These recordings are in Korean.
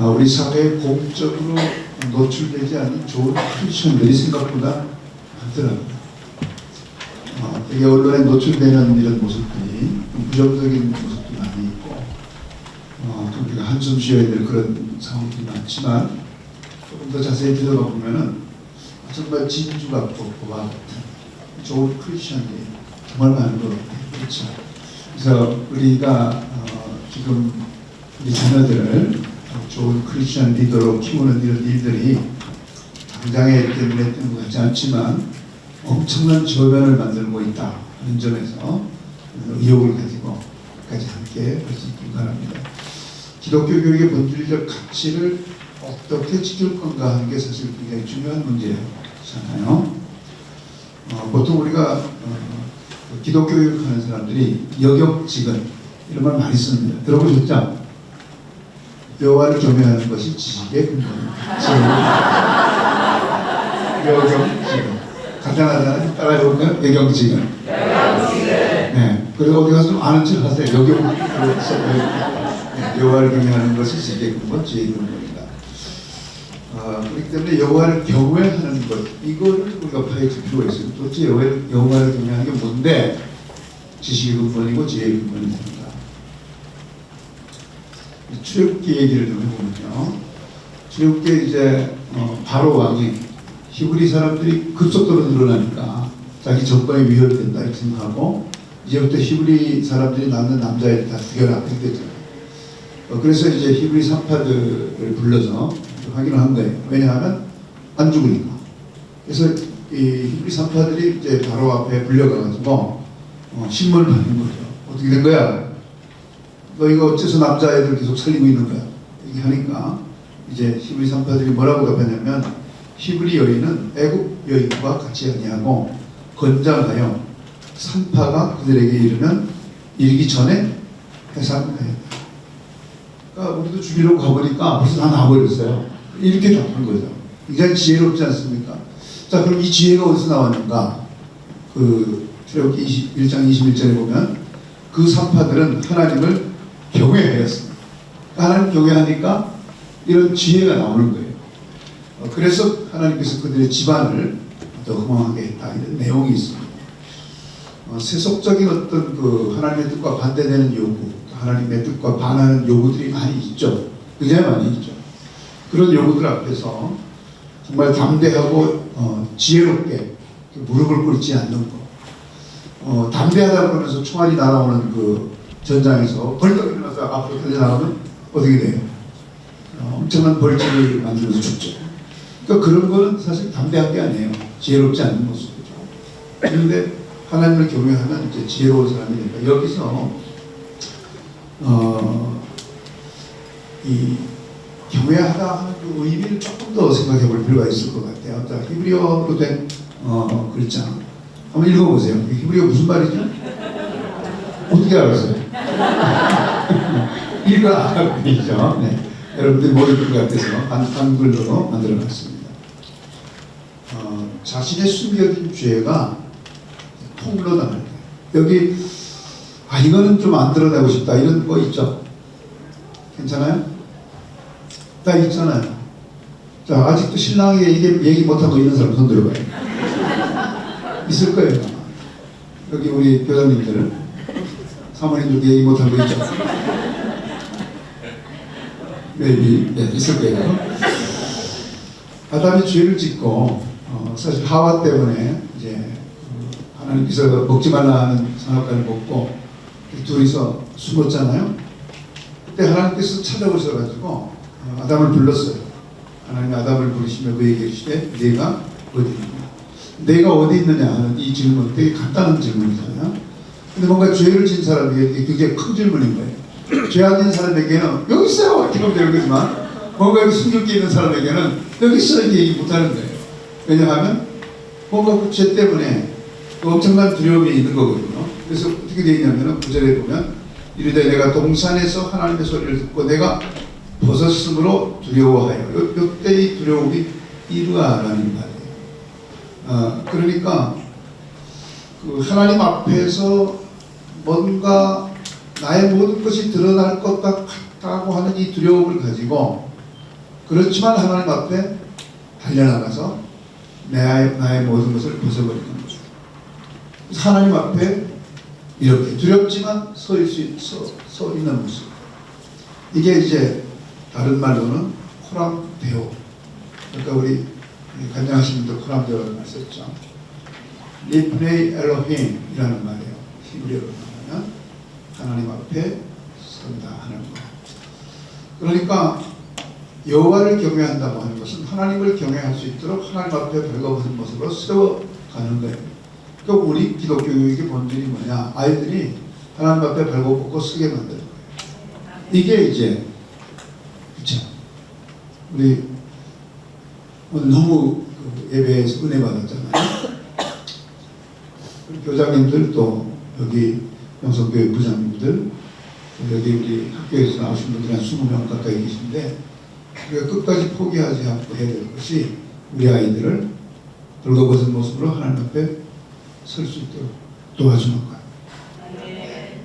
우리 사회에 공적으로 노출되지 않는 좋은 크리스천들이 생각보다 많더라고요. 되게 언론에 노출되는 이런 모습들이 부정적인 모습도 많이 있고, 좀 우리가 한숨 쉬어야 될 그런 상황들이 많지만, 조금 더 자세히 들여다보면은 정말 진주 같고 보와 같은 좋은 크리스천들이 정말 많은 것 같아요. 그렇죠. 그래서 우리가 지금 우리 자녀들을 좋은 크리스천 리더로 키우는 이런 일들이 당장에 이렇게 눈에 띄는 것 같지 않지만 엄청난 저변을 만들고 있다 하는 점에서 의욕을 가지고 끝까지 함께 할 수 있길 바랍니다. 기독교 교육의 본질적 가치를 어떻게 지킬 건가 하는 게 사실 굉장히 중요한 문제잖아요. 보통 우리가 기독교 교육하는 사람들이 여격지근 이런 말 많이 씁니다. 들어보셨죠? 여호와를 경외하는 것이 지식의 근본입니다. 여격지근 간단하잖아요. 따라해볼까요? 여격지근. 네. 그리고 어디 가서 좀 아는 척 하세요. 여호와를 경외하는 것이 지식의 근본, 지혜의 근본이다. 그렇기 때문에 여호와를 경외하는 것, 이거를 우리가 파헤칠 필요가 있어요. 도대체 여호와를 경외하는 게 뭔데 지식의 근본이고 지혜의 근본이 됩니다. 출애굽기 얘기를 좀 해보면요. 출애굽기 이제 바로 왕이 히브리 사람들이 급속도로 늘어나니까 자기 정권이 위협된다 이렇게 생각하고 이제부터 히브리 사람들이 낳는 남자애들 다 죽여라 이렇게 됐잖아요. 그래서 이제 히브리 산파들을 불러서 확인을 한 거예요. 왜냐하면 안 죽으니까. 그래서 이 히브리 산파들이 이제 바로 앞에 불려가가지고 신문을 받는 거죠. 어떻게 된 거야? 너 이거 어째서 남자애들 계속 살리고 있는 거야? 이렇게 하니까 이제 히브리 산파들이 뭐라고 답하냐면 히브리 여인은 애굽 여인과 같이 아니하고 건장하여 산파가 그들에게 이르기 전에 해산해야 돼. 그러니까 우리도 죽이려고 가보니까 벌써 다 나와버렸어요. 이렇게 답한 거죠. 굉장히 지혜롭지 않습니까? 자, 그럼 이 지혜가 어디서 나왔는가? 출애굽기 1장 21절에 보면 그 산파들은 하나님을 경외하였습니다. 하나님 경외하니까 이런 지혜가 나오는 거예요. 그래서 하나님께서 그들의 집안을 더 흥왕하게 했다. 이런 내용이 있습니다. 세속적인 어떤 하나님의 뜻과 반대되는 요구, 하나님의 뜻과 반하는 요구들이 많이 있죠. 굉장히 많이 있죠. 그런 요구들 앞에서 정말 담대하고 지혜롭게 무릎을 꿇지 않는 거. 담대하다 그러면서 총알이 날아오는 전장에서 벌떡 일어나서 앞으로 달려나가면 어떻게 돼요? 엄청난 벌집을 만들어서 죽죠. 그러니까 그런 거는 사실 담대한 게 아니에요. 지혜롭지 않는 모습이죠. 그런데 하나님을 경외하면 이제 지혜로운 사람이 됩니다. 여기서 이 경외하다 하는 그 의미를 조금 더 생각해 볼 필요가 있을 것 같아요. 자, 히브리어로 된 글자 한번 읽어보세요. 히브리어 무슨 말이죠? 어떻게 알았어요? 이거 아랍이죠. 네. 여러분들이 모를 것 같아서 한글로 만들어놨습니다. 자신의 숨겨진 죄가 폭로당할 때 여기 이거는 좀 안 드러내고 싶다 이런 거 있죠? 괜찮아요? 다 있잖아요. 자, 아직도 신랑에게 얘기 못하고 있는 사람 손 들어봐요. 있을 거예요. 여기 우리 교장님들 사모님들도 얘기 못하고 있죠? 네, 있을 거예요. 아담이 죄를 짓고 사실 하와 때문에 이제 하나님께서 먹지 말라 하는 선악과를 먹고 둘이서 숨었잖아요. 그때 하나님께서 찾아오셔가지고 아담을 불렀어요. 하나님 아담을 부르시며 그에게 이르시되 네가 어디 있느냐? 내가 어디 있느냐 하는 이 질문 되게 간단한 질문이잖아요. 근데 뭔가 죄를 진 사람에게 굉장히 큰 질문인 거예요. 죄 안 진 사람에게는 여기 있어요 이렇게 하면 되는 거지만 뭔가 여기 숨겨져 있는 사람에게는 여기 있어 이렇게 얘기 못하는 거예요. 왜냐하면 뭔가 그 죄 때문에 엄청난 두려움이 있는 거거든요. 그래서 어떻게 되어 있냐면 9절에 보면 이르되 내가 동산에서 하나님의 소리를 듣고 내가 벗었으므로 두려워하여 이때 이 두려움이 이루아라는 말이에요. 그러니까 하나님 앞에서 뭔가 나의 모든 것이 드러날 것 같다고 하는 이 두려움을 가지고 그렇지만 하나님 앞에 달려나가서 나의 모든 것을 벗어버리는 거죠. 그래서 하나님 앞에 이렇게 두렵지만 서 있는 모습. 이게 이제 다른 말로는 코람데오. 그러니까 우리 간장하신 분들 코람데오라고 했었죠. 리프네이 엘로힘이라는 말이에요. 히브리어로 말하면 하나님 앞에 선다 하는 거. 그러니까 여호와를 경외한다고 하는 것은 하나님을 경외할 수 있도록 하나님 앞에 벌거벗은 모습으로 세워가는 거예요. 그러니까 우리 기독교 교육의 본질이 뭐냐? 아이들이 하나님 앞에 벌거벗고 서게 만드는 거예요. 이게 이제 그쵸? 우리 오늘 너무 예배에서 은혜 받았잖아요. 교장님들 또 여기 영성교회 부장님들 여기 우리 학교에서 나오신 분들이 한 20명 가까이 계신데 우리가 끝까지 포기하지 않고 해야 될 것이 우리 아이들을 벌거벗은 모습으로 하나님 앞에 설 수 있도록 도와주는 거예요.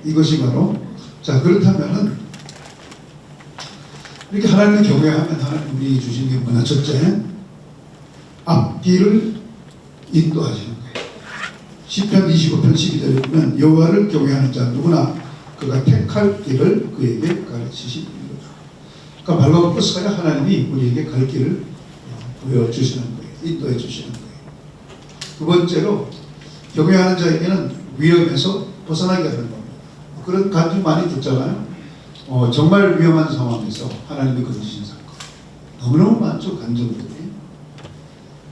이것이 바로 자 그렇다면은 이렇게 하나님을 경외하면 하나님 우리 주신 게 뭐냐? 첫째 앞길을 인도하시는 거예요. 시편 25편 12절에 보면 여호와를 경외하는 자 누구나 그가 택할 길을 그에게 가르치시는 거죠. 그러니까 발로 뻗어야 하나님이 우리에게 갈 길을 보여주시는 거예요. 인도해 주시는 거예요. 두 번째로 경외하는 자에게는 위험에서 벗어나게 하는 겁니다. 그런 간증 많이 듣잖아요. 정말 위험한 상황에서 하나님이 건지신 사건 너무너무 많죠. 간증들이.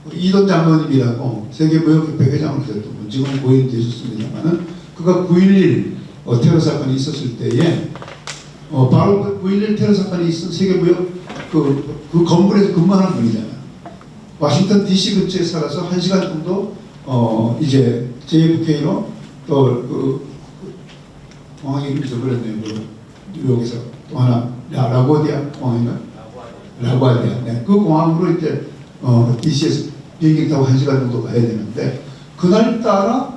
우리 이돈 장로님이라고 세계무역협회 회장을 하셨던 분, 지금 고인 되셨습니다만은 그가 9.11 테러 사건이 있었을 때에 바로 9.11 테러 사건이 있은 세계무역 그 건물에서 근무하는 분이잖아요. 워싱턴 DC 근처에 살아서 1시간 정도 이제 JFK로 또 공항 이름이 잊어버렸네요. 뉴욕에서 또 하나 라구아디아 공항인가? 라구아디아. 네. 그 공항으로 이제 DC에서 비행기 타고 1시간 정도 가야 되는데 그날따라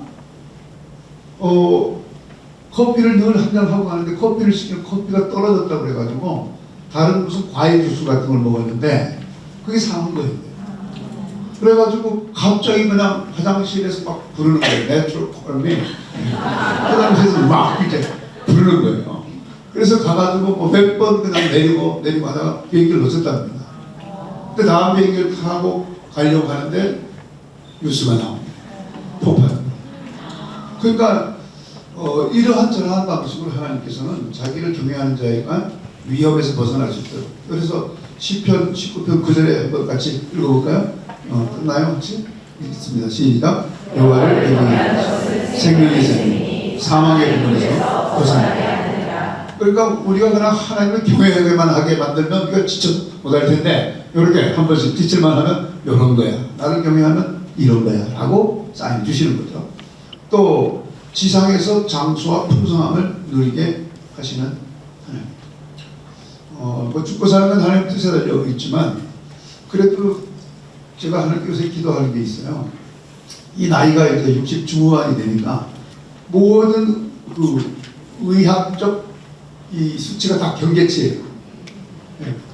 커피를 늘 한 잔 하고 가는데 커피를 시키면 커피가 떨어졌다고 그래가지고 다른 무슨 과일 주스 같은 걸 먹었는데 그게 상한 거예요. 그래가지고 갑자기 그냥 화장실에서 막 부르는 거예요. 내추럴 콜미. 화장실에서 막 이제 부르는 거예요. 그래서 가가지고 몇 번 그냥 내리고 하다가 비행기를 놓쳤답니다. 근데 다음 비행기를 타고 가려고 하는데 뉴스가 나옵니다. 폭발. 그러니까 이러한 저러한 방식으로 하나님께서는 자기를 경외하는 자가 위험에서 벗어날 수 있도록. 그래서 시편 19편 9절에 한번 같이 읽어볼까요? 끝나요? 같이? 읽습니다. 시작. 여호와를 경외하라. 생명의 샘, 사망의 근원에서 벗어나게. 그러니까 우리가 그냥 하나님을 경외하게만 하게 만들면 우리가 지쳐 못할 텐데 이렇게 한 번씩 지칠만 하면 이런 거야. 나를 경외하면 이런 거야. 라고 사인 주시는 거죠. 또 지상에서 장수와 풍성함을 누리게 하시는 하나님. 뭐 죽고 사는 건 하나님 뜻에 달려 있지만 그래도 제가 하나님께 요새 기도하는 게 있어요. 이 나이가 이제 60 중후반이 되니까 모든 그 의학적 이 수치가 다 경계치예요.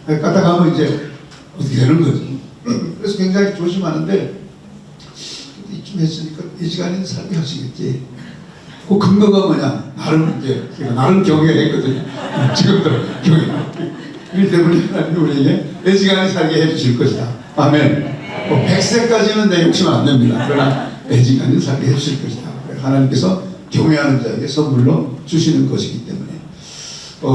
가다 가면 이제 어떻게 되는 거지. 그래서 굉장히 조심하는데 이쯤 했으니까 이 시간에는 살게 하시겠지. 그 근거가 뭐냐? 나름 이제 나름 경외했거든요. 지금도 경외. 그렇기 때문에 하나님 우리에게 내 시간에 살게 해주실 것이다. 아멘. 100세까지는 내 욕심 안 냅니다. 그러나 내 시간에 살게 해주실 것이다. 하나님께서 경외하는 자에게 선물로 주시는 것이기 때문에.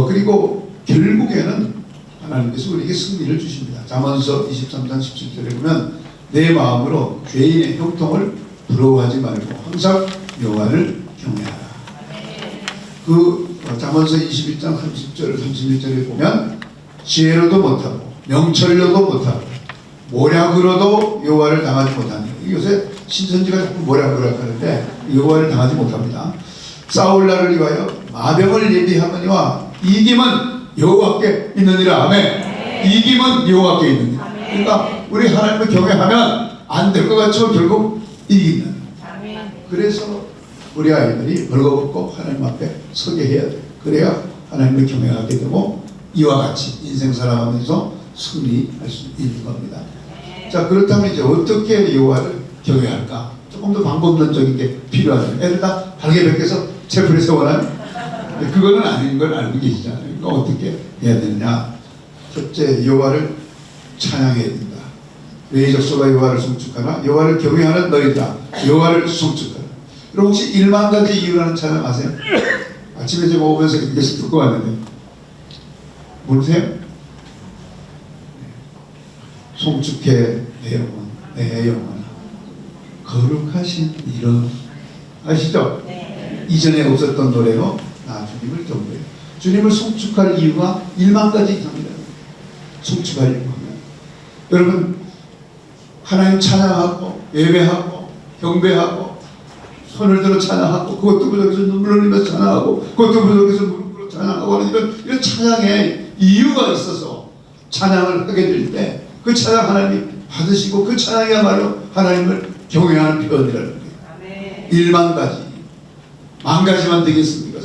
그리고 결국에는 하나님께서 우리에게 승리를 주십니다. 잠언서 23장 17절에 보면 내 마음으로 죄인의 형통을 부러워하지 말고 항상 여호와를 경외하라. 그 잠언서 21장 30절 31절에 보면 지혜로도 못하고 명철로도 못하고 모략으로도 여호와를 당하지 못하는. 요새 신천지가 자꾸 모략을 하는데 여호와를 당하지 못합니다. 싸울 날을 위하여 마병을 예비하거니와 이김은 여호와께 있느니라. 아멘. 이김은 여호와께 있느니라. 그러니까 우리 하나님을 경외하면 안 될 것 같지만 결국 이긴다. 그래서 우리 아이들이 벌거벗고 하나님 앞에 서게 해야 돼. 그래야 하나님을 경외하게 되고 이와 같이 인생 살아가면서 승리할 수 있는 겁니다. 자, 그렇다면 이제 어떻게 여호와를 경외할까? 조금 더 방법론적인 게 필요하죠. 애들 다 바르게 벗겨서 체풀에 세워놔요? 그거는 아닌 걸 알고 계시잖아요. 그러니까 어떻게 해야 되느냐? 첫째, 여호와를 찬양해야 된다. 왜 적소가 여호와를 송축하나? 여호와를 경외하는 너희들아, 여호와를 송축하라. 그럼 혹시 1만 가지 이유라는 찬양 아세요? 아침에 제가 오면서 계속 듣고 왔는데 모르세요? 송축해 내 영혼, 내 영혼아, 거룩하신 이름. 아시죠? 네. 이전에 없었던 노래로 나 주님을 경배해. 주님을 송축할 이유가 1만 가지 있습니다. 송축할 이유가. 여러분, 하나님 찬양하고 예배하고 경배하고 손을 들어 찬양하고 그것도 부족해서 눈물 흘리면서 찬양하고 그것도 부족해서 무릎 꿇어 찬양하고 하는 이런 찬양에 이유가 있어서 찬양을 하게 될 때 그 찬양 하나님이 받으시고 그 찬양이야말로 하나님을 경외하는 표현이라는 거예요. 1만 가지, 10,000가지만 되겠습니까?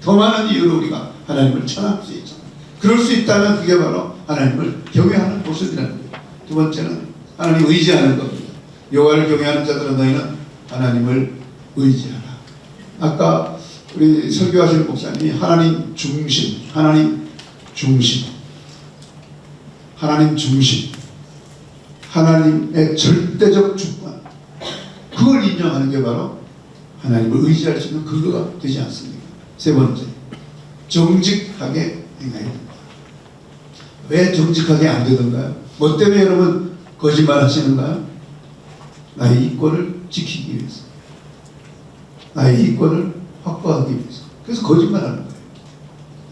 더 많은 이유로 우리가 하나님을 찬양할 수 있잖아요. 그럴 수 있다면 그게 바로 하나님을 경외하는 모습이라는 거예요. 두 번째는 하나님 의지하는 겁니다. 여호와를 경외하는 자들은 너희는 하나님을 의지하라. 아까 우리 설교하시는 목사님이 하나님 중심, 하나님 중심, 하나님 중심, 하나님의 절대적 주권, 그걸 인정하는 게 바로 하나님을 의지할 수 있는 근거가 되지 않습니까? 세 번째, 정직하게 행해야 된다. 왜 정직하게 안 되던가요? 뭐 때문에 여러분 거짓말 하시는가요? 나의 이권을 지키기 위해서, 나의 이권을 확보하기 위해서. 그래서 거짓말하는 거예요.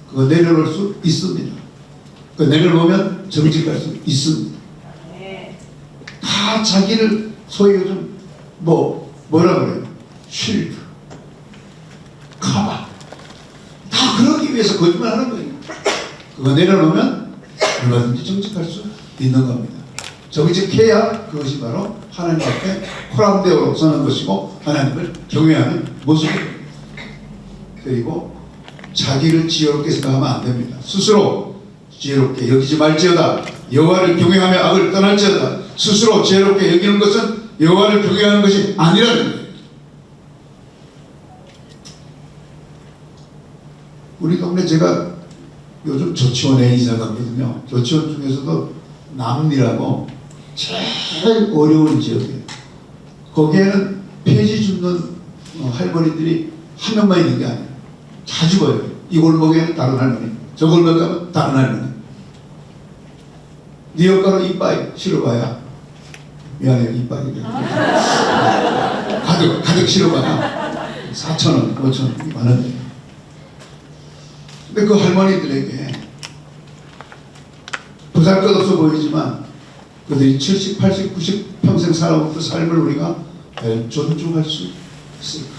그거 내려놓을 수 있습니다. 그거 내려놓으면 정직할 수 있습니다. 다 자기를 소위 요즘 뭐라 그래요? 쉴드, 가방, 다 그러기 위해서 거짓말하는 거예요. 그거 내려놓으면 얼마든지 정직할 수 있는 겁니다. 정직해야 그것이 바로 하나님 앞에 코람대오로 서는 것이고 하나님을 경외하는 모습입니다. 그리고 자기를 지혜롭게 생각하면 안 됩니다. 스스로 지혜롭게 여기지 말지어다. 여호와를 경외하며 악을 떠날지어다. 스스로 지혜롭게 여기는 것은 여호와를 경외하는 것이 아니라는 거예요. 우리 동네 제가 요즘 조치원에 이사 가거든요. 조치원 중에서도 남리라고 제일 어려운 지역이에요. 거기에는 폐지 줍는 할머니들이 한 명만 있는 게 아니에요. 자주 봐요. 이 골목에는 다른 할머니, 저 골목에 가면 다른 할머니. 네 옆가로 이빠이 실어봐야, 미안해요, 이빠이 가득 실어봐야 4,000원, 5,000원, 10,000원. 근데 그 할머니들에게 보잘것없어 보이지만 그들이 70, 80, 90 평생 살아온 그 삶을 우리가 존중할 수 있을까?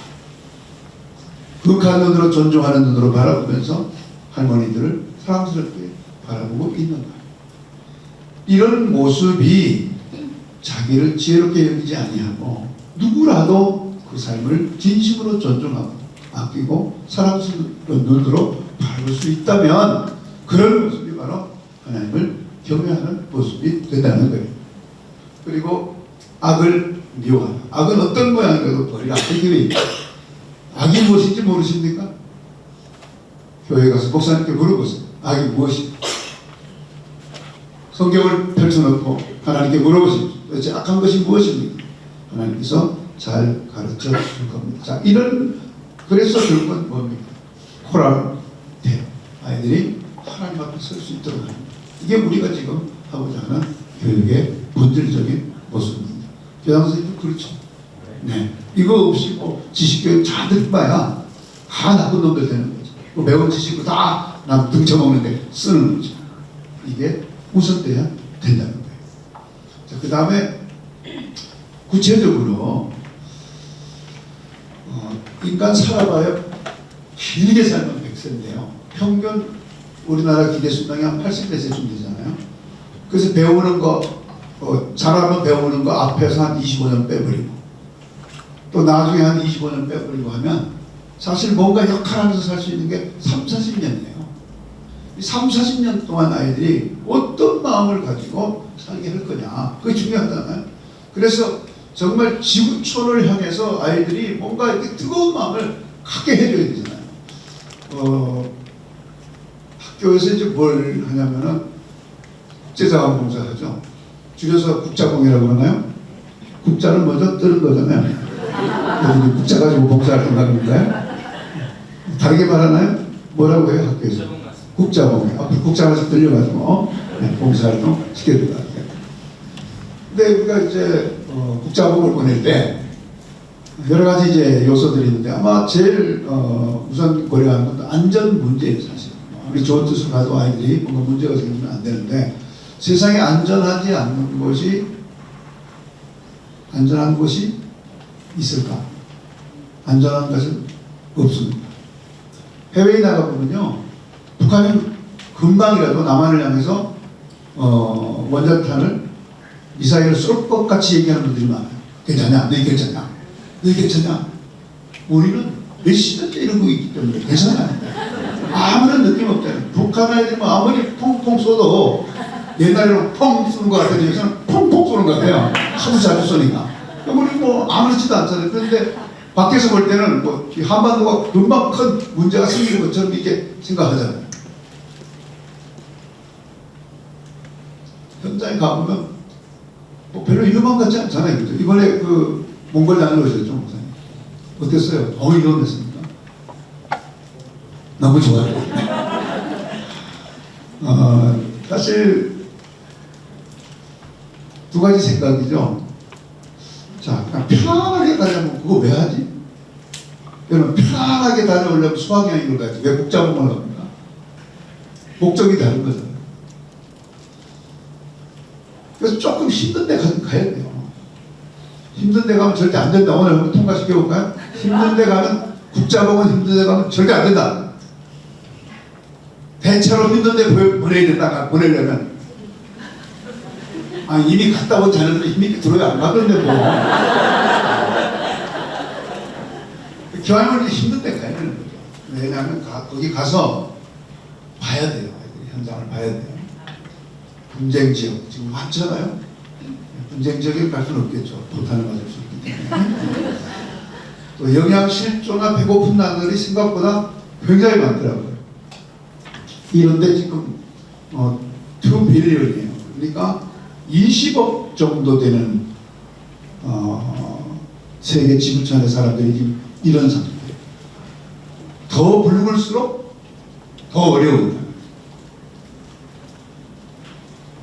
극한 눈으로 존중하는 눈으로 바라보면서 할머니들을 사랑스럽게 바라보고 있는 거예요. 이런 모습이 자기를 지혜롭게 여기지 아니하고 누구라도 그 삶을 진심으로 존중하고 아끼고 사랑스러운 눈으로 바라볼 수 있다면 그런 모습이 바로 하나님을 경외하는 모습이 된다는 거예요. 그리고 악을 미워하라. 악은 어떤 모양이라도 버리라. 이게 악이 무엇인지 모르십니까? 교회 가서 목사님께 물어보세요. 악이 무엇인지. 성경을 펼쳐놓고 하나님께 물어보십시오. 도대체 악한 것이 무엇입니까? 하나님께서 잘 가르쳐 줄 겁니다. 자, 그래서 결국은 뭡니까? 코랄 대 아이들이 하나님 앞에 설 수 있도록 합니다. 이게 우리가 지금 하고자 하는 교육의 본질적인 모습입니다. 교장 선생님도 그렇죠. 네. 이거 없이 지식교육 잘 들봐야 다 나쁜 놈들 되는 거죠. 매운 지식으로 다 남 등쳐먹는데 쓰는 거죠. 이게 우선돼야 된다는 거예요. 자, 그 다음에 구체적으로 인간 살아봐야 길게 살면 100세인데요. 평균 우리나라 기대 수명이 한 80세쯤 되잖아요. 그래서 배우는 거, 잘하면 배우는 거 앞에서 한 25년 빼버리고 또 나중에 한 25년 빼버리고 하면 사실 뭔가 역할하면서 살 수 있는 게 3, 40년이에요. 이 3, 40년 동안 아이들이 어떤 마음을 가지고 살게 할 거냐. 그게 중요하잖아요. 그래서 정말 지구촌을 향해서 아이들이 뭔가 이렇게 뜨거운 마음을 갖게 해줘야 되잖아요. 학교에서 이제 뭘 하냐면은 국제자원봉사 하죠. 줄여서 국자봉이라고 하나요? 국자는 먼저 뜨는 거잖아요. 국자 가지고 봉사를 한다는 건가요? 다르게 말하나요? 뭐라고 해요, 학교에서? 국자봉. 앞으로 국자가서 들려가지고 봉사활동 시켜준다. 근데 우리가 이제 국자봉을 보낼 때 여러 가지 이제 요소들이 있는데 아마 제일 우선 고려하는 건 안전 문제예요, 사실. 우리 좋은 뜻을 가지고 아이들이 뭔가 문제가 생기면 안 되는데 세상에 안전하지 않는 곳이 안전한 곳이 있을까? 안전한 것은 없습니다. 해외에 나가보면요, 북한은 금방이라도 남한을 향해서 원자탄을 미사일을 쏠 것 같이 얘기하는 분들이 많아요. 괜찮냐? 너희 괜찮냐? 너희 괜찮냐? 우리는 몇 시간째 이러고 있기 때문에 괜찮아요. 아무런 느낌 없잖아요. 북한 아이들은 아무리 펑펑 쏘도 옛날에는 펑 쏘는 것 같은데 여기서는 펑펑 쏘는 것 같아요. 하도 자주 쏘니까. 우리 뭐 아무렇지도 않잖아요. 그런데 밖에서 볼 때는 뭐 한반도가 금방 큰 문제가 생기는 것처럼 이렇게 생각하잖아요. 현장에 가보면 뭐 별로 위험한 것 같지 않잖아요. 그죠? 이번에 그 몽골 다녀오셨죠, 목사님? 어땠어요? 위험했습니까? 너무 좋아요. 사실 두 가지 생각이죠. 자, 그냥 편하게 다녀면 그거 왜 하지? 여러분, 편하게 다녀오려면 수학여행을 가지. 왜 국자봉을 갑니까? 목적이 다른 거잖아요. 그래서 조금 힘든 데 가야 돼요. 힘든 데 가면 절대 안 된다. 오늘 한번 통과시켜 볼까요? 힘든 데 가면, 국자봉은 힘든 데 가면 절대 안 된다. 대체로 힘든 데 보내야 된다. 보내려면. 이미 갔다 온 자녀들은 힘이 들어야 안 가던데 뭐. 기왕이면 힘든 데 가야 되는 거죠. 왜냐하면 거기 가서 봐야 돼요. 현장을 봐야 돼요. 분쟁 지역 지금 많잖아요. 분쟁 지역에 갈 수는 없겠죠. 포탄을 맞을 수 있기 때문에. 또 영양실조나 배고픈 나들이 생각보다 굉장히 많더라고요. 이런데 지금 2빌리언이에요. 그러니까 20억 정도 되는 세계 지구촌의 사람들이 지금 이런 상태예요. 더 붉을수록 더 어려운.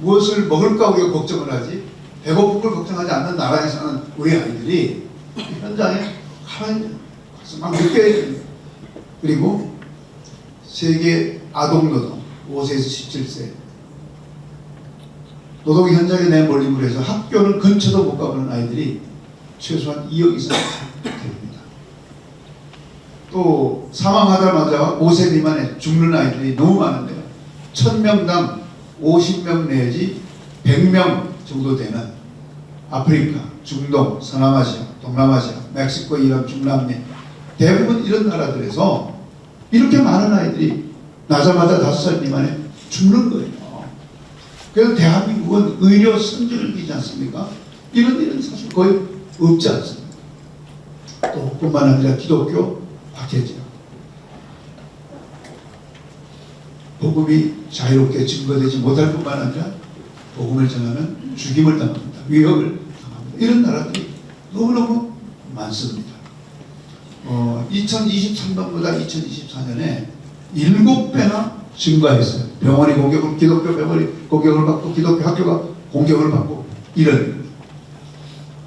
무엇을 먹을까 우리가 걱정을 하지 배고픈 걸 걱정하지 않는 나라에 사는 우리 아이들이 현장에 가만히 가서 막 느껴야 됩니다. 그리고 세계 아동노동 5세에서 17세 노동 현장에 내몰림을 해서 학교는 근처도 못 가보는 아이들이 최소한 2억 이상 됩니다. 또 사망하자마자 5세 미만에 죽는 아이들이 너무 많은데요. 1000명당 50명 내지 100명 정도 되는 아프리카, 중동, 서남아시아, 동남아시아, 멕시코, 이란, 중남미 대부분 이런 나라들에서 이렇게 많은 아이들이 나자마자 5살 미만에 죽는 거예요. 그래서 대한민국은 의료 선진국이지 않습니까? 이런 일은 사실 거의 없지 않습니다. 또 뿐만 아니라 기독교 박해지역 복음이 자유롭게 증거되지 못할 뿐만 아니라 복음을 전하면 죽임을 당합니다. 위협을 당합니다. 이런 나라들이 너무너무 많습니다. 2023년보다 2024년에 7배나 증가했어요. 병원이 공격을, 기독교 병원이 공격을 받고 기독교 학교가 공격을 받고 이런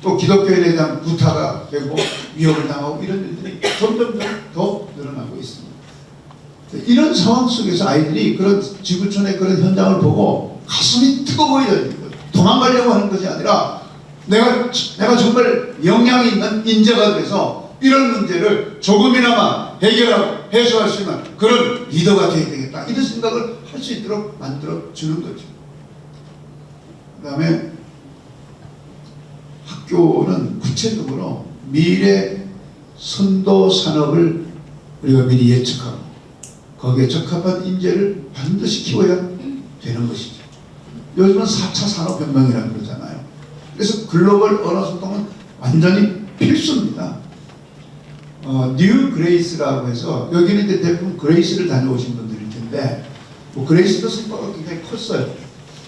또 기독교에 대한 구타가 되고 위협을 당하고 이런 일들이 점점 더 늘어나고 있습니다. 이런 상황 속에서 아이들이 그런 지구촌의 그런 현장을 보고 가슴이 뜨거워야 되는 거예요. 도망가려고 하는 것이 아니라 내가 정말 역량이 있는 인재가 돼서 이런 문제를 조금이나마 해결하고 해소할 수 있는 그런 리더가 되어야 되겠다. 이런 생각을 할 수 있도록 만들어주는 거죠. 그 다음에 학교는 구체적으로 미래 선도 산업을 우리가 미리 예측하고 거기에 적합한 인재를 반드시 키워야 되는 것이죠. 요즘은 4차 산업혁명이라고 그러잖아요. 그래서 글로벌 언어 소통은 완전히 필수입니다. 뉴 그레이스라고 해서 여기는 이제 대부분 그레이스를 다녀오신 분들일 텐데 뭐 그레이스도 성과가 굉장히 컸어요.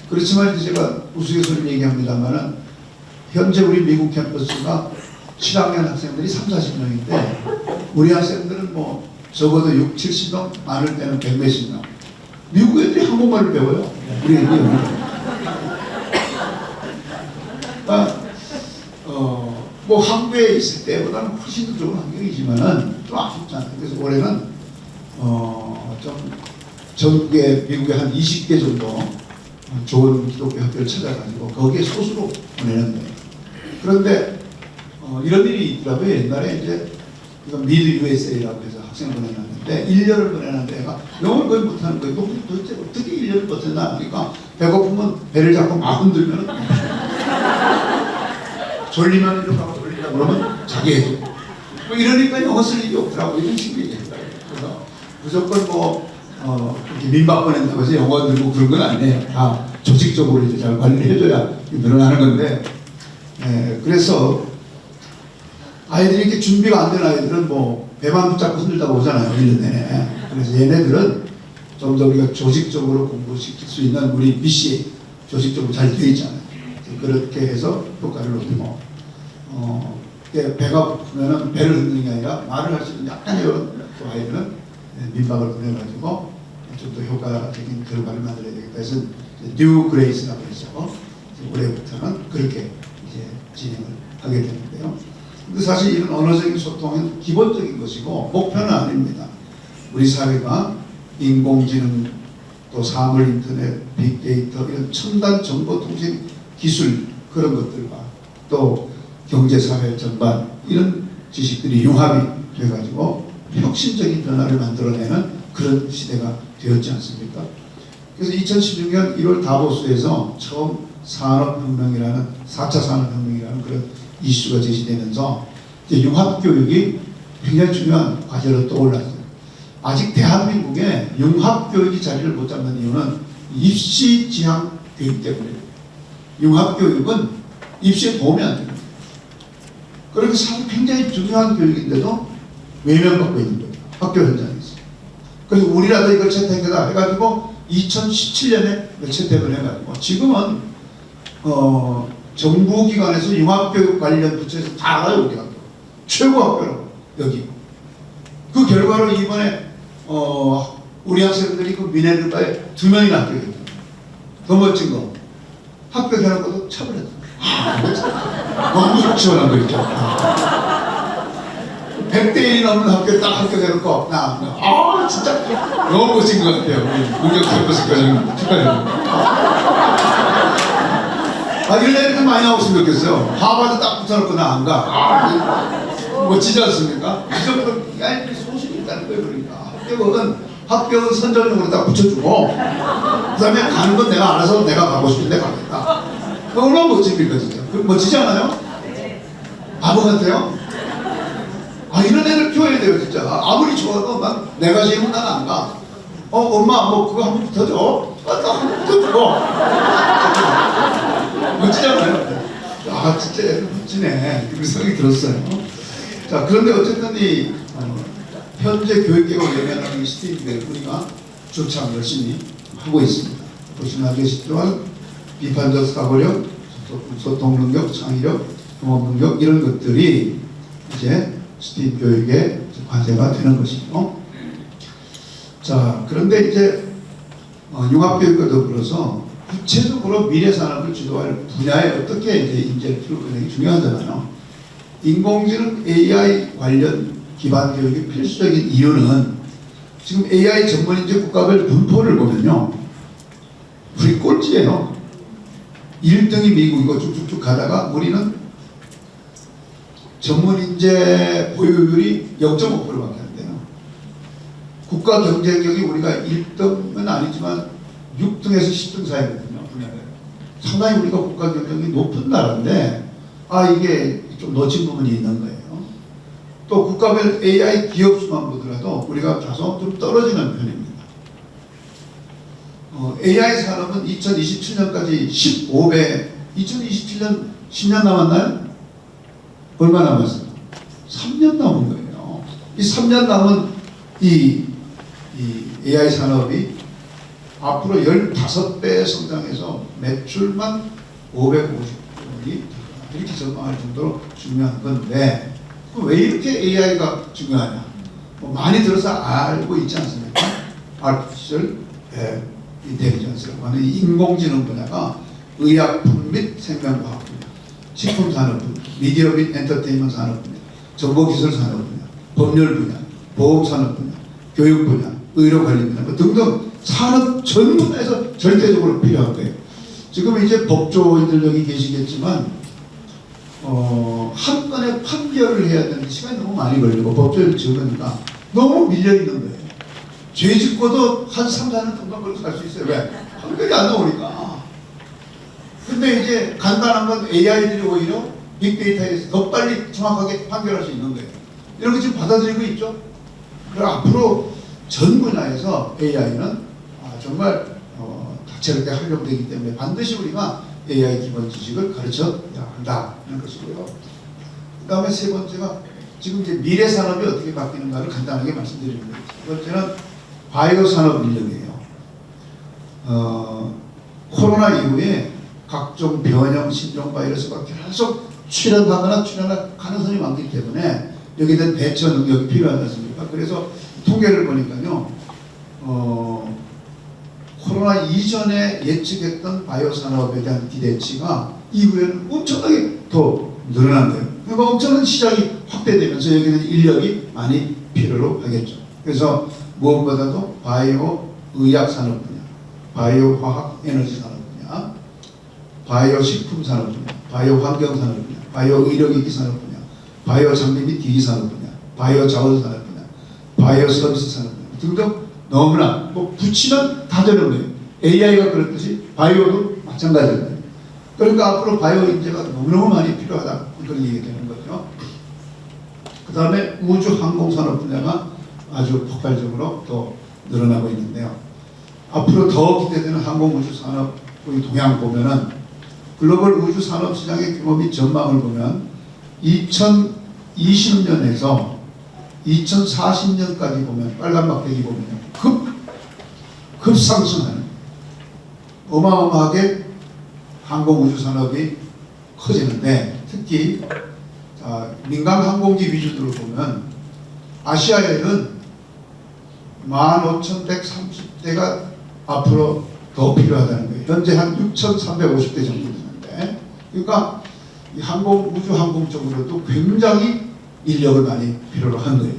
그렇지만 이제 제가 우스갯소리 얘기합니다만은 현재 우리 미국 캠퍼스가 7학년 학생들이 3, 40명인데 우리 학생들은 뭐 적어도 6, 70명, 많을 때는 100 몇십 명. 미국 애들이 한국말을 배워요. 우리 애들이. 그러니까 뭐 한국에 있을 때보다는 훨씬 더 좋은 환경이지만은 좀 아쉽잖아요. 그래서 올해는 좀 전국에 미국에 한 20개 정도 좋은 기독교 학교를 찾아가지고 거기에 소수로 보내는 거예요. 그런데 이런 일이 있더라고요. 옛날에 이제 이건 미드 USA라고 해서 학생 보내놨는데 1년을 보내놨는데 애가 영어를 거의 못하는 거예요. 너 도대체 어떻게 1년을 버텼나? 그러니까 배고프면 배를 잡고 막 흔들면 졸리면 이렇게 하고 졸린다 그러면 자기 해줘. 뭐 이러니까 영어 쓸 일이 없더라고. 이런 식으로 얘기했더라고요. 그래서 무조건 뭐 이렇게 민박 보낸다고 해서 영어 들고 그런 건 아니에요. 다 조직적으로 이제 잘 관리를 해줘야 늘어나는 건데 그래서 아이들이 이렇게 준비가 안 된 아이들은 뭐 배만 붙잡고 흔들다가 오잖아요. 1년 내내. 그래서 얘네들은 좀 더 우리가 조직적으로 공부시킬 수 있는 우리 BC 조직적으로 잘 되어 있잖아요. 그렇게 해서 효과를 높이고 배가 고프면은 배를 흔드는 게 아니라 말을 할 수 있는 약간의 그 아이들은 민박을 보내가지고 좀 더 효과적인 결과를 만들어야 되겠다 해서 뉴 그레이스라고 해서 올해부터는 그렇게 이제 진행을 하게 되는데요. 근데 사실 이런 언어적인 소통은 기본적인 것이고 목표는 아닙니다. 우리 사회가 인공지능 또 사물 인터넷, 빅데이터 이런 첨단 정보통신 기술 그런 것들과 또 경제사회 전반 이런 지식들이 융합이 돼가지고 혁신적인 변화를 만들어내는 그런 시대가 되었지 않습니까? 그래서 2016년 1월 다보스에서 처음 산업혁명이라는 4차 산업혁명이라는 그런 이슈가 제시되면서 이제 융합교육이 굉장히 중요한 과제로 떠올랐어요. 아직 대한민국에 융합교육이 자리를 못 잡는 이유는 입시 지향 교육 때문이에요. 융합교육은 입시에 도움이 안 됩니다. 그렇게 굉장히 중요한 교육인데도 외면받고 있는 거예요. 학교 현장에서. 그래서 우리라도 이걸 채택해다 해가지고 2017년에 채택을 해가지고 지금은 정부기관에서 융합교육 관련 부처에서 다 알아요. 우리 학교. 최고 학교라고 여기. 그 결과로 이번에 우리 학생들이 그 미네르바에 2명이나 합격했어요. 더 멋진 거. 합격해놓고도 차별했어요. 너무 시원한 거 있죠. 100대 1이 넘는 학교 딱 합격해놓고 진짜 너무 멋진 것 같아요. 문경 캠퍼스 과장 축하드립니다. 이런 애들 많이 나왔으면 좋겠어요. 하버드 딱 붙여놓고 나 안 가. 멋지지 않습니까? 무조건 애들이 소신이 있다는 거예요. 그러니까 합격은 선전용으로 딱 붙여주고 그 다음에 가는 건 내가 알아서 내가 가고 싶은데 가겠다. 얼마나 멋집니까 진짜. 멋지지 않아요? 바보 같아요? 이런 애들 키워야 돼요 진짜. 아무리 좋아도 난 내가 지금 난 안 가. 엄마 뭐 그거 한번 붙여줘. 나 한번 붙여주고. 멋지잖아요. 진짜 애들 멋지네. 그런 생각이 들었어요. 자, 그런데 어쨌든 이 현재 교육계획을 연연하는 스티브들 우리가 조참 열심히 하고 있습니다. 보시면 알겠지만 비판적 사고력, 소통 능력, 창의력, 경험 능력 이런 것들이 이제 스팀 교육의 과제가 되는 것이고, 자 그런데 이제 융합교육과 더불어서 구체적으로 미래 산업을 주도할 분야에 어떻게 이제 인재를 키우는 게 중요하잖아요. 인공지능 AI 관련 기반 교육이 필수적인 이유는 지금 AI 전문 인재 국가별 분포를 보면요, 우리 꼴찌예요. 1등이 미국이고 쭉쭉쭉 가다가 우리는 전문 인재 보유율이 0.5%밖에 안 돼요. 국가 경쟁력이 우리가 1등은 아니지만 6등에서 10등 사이거든요. 분야에. 상당히 우리가 국가 경쟁력이 높은 나라인데 이게 좀 놓친 부분이 있는 거예요. 또 국가별 AI 기업 수만 보더라도 우리가 다소 좀 떨어지는 편입니다. AI 산업은 2027년까지 15배, 2027년 10년 남았나요? 얼마 남았어요? 3년 남은 거예요. 이 3년 남은 이 AI 산업이 앞으로 15배 성장해서 매출만 550억이 이렇게 전망할 정도로 중요한 건데, 왜 이렇게 AI가 중요하냐? 많이 들어서 알고 있지 않습니까? Artificial Intelligence라고 하는 인공지능 분야가 의약품 및 생명과학 분야, 식품산업 분야, 미디어 및 엔터테인먼트 산업 분야, 정보기술 산업 분야, 법률 분야, 보험산업 분야, 교육 분야, 의료관리 분야 등등 산업 전 분야에서 절대적으로 필요한 거예요. 지금 이제 법조인들 여기 계시겠지만 한 건에 판결을 해야 되는 시간이 너무 많이 걸리고 법조인들 적으니까 너무 밀려있는 거예요. 죄 짓고도 한 3, 4년 금방 걸려서 갈 수 있어요. 왜? 판결이 안 나오니까. 근데 이제 간단한 건 AI들이 오히려 빅데이터에서 더 빨리 정확하게 판결할 수 있는 거예요. 이런 거 지금 받아들이고 있죠. 그리고 앞으로 전 분야에서 AI는 정말 다채롭게 활용되기 때문에 반드시 우리가 AI 기본 지식을 가르쳐야 한다는 것이고요. 그 다음에 세 번째가 지금 이제 미래 산업이 어떻게 바뀌는가를 간단하게 말씀드리는 거예요. 두 번째는 바이오 산업 인력이에요. 코로나 이후에 각종 변형 신종 바이러스가 계속 출현하거나 출현할 가능성이 많기 때문에 여기에 대한 대처 능력이 필요하지 않습니까? 그래서 통계를 보니까요, 코로나 이전에 예측했던 바이오 산업에 대한 기대치가 이후에는 엄청나게 더 늘어난 거예요. 그러니까 엄청난 시장이 확대되면서 여기는 인력이 많이 필요로 하겠죠. 그래서 무엇보다도 바이오 의약 산업 분야, 바이오 화학 에너지 산업 분야, 바이오 식품 산업 분야, 바이오 환경 산업 분야, 바이오 의료기기 산업 분야, 바이오 장비 및 기기 산업 분야, 바이오 자원 산업 분야, 바이오 서비스 산업 분야 등등 너무나 붙이면 다 되는 거예요. AI가 그렇듯이 바이오도 마찬가지입니다. 그러니까 앞으로 바이오 인재가 너무너무 많이 필요하다, 그런 얘기 되는 거죠. 그 다음에 우주 항공 산업 분야가 아주 폭발적으로 또 늘어나고 있는데요. 앞으로 더 기대되는 항공 우주 산업의 동향 보면은 글로벌 우주 산업 시장의 규모 및 전망을 보면 2020년에서 2040년까지 보면 빨간 막대기 보면 급상승하는 어마어마하게 항공 우주 산업이 커지는데, 특히 민간 항공기 위주로 보면 아시아에는 15,130대가 앞으로 더 필요하다는 거예요. 현재 한 6,350대 정도 되는데, 그러니까 이 우주 항공 쪽으로도 굉장히 인력을 많이 필요로 한 거예요.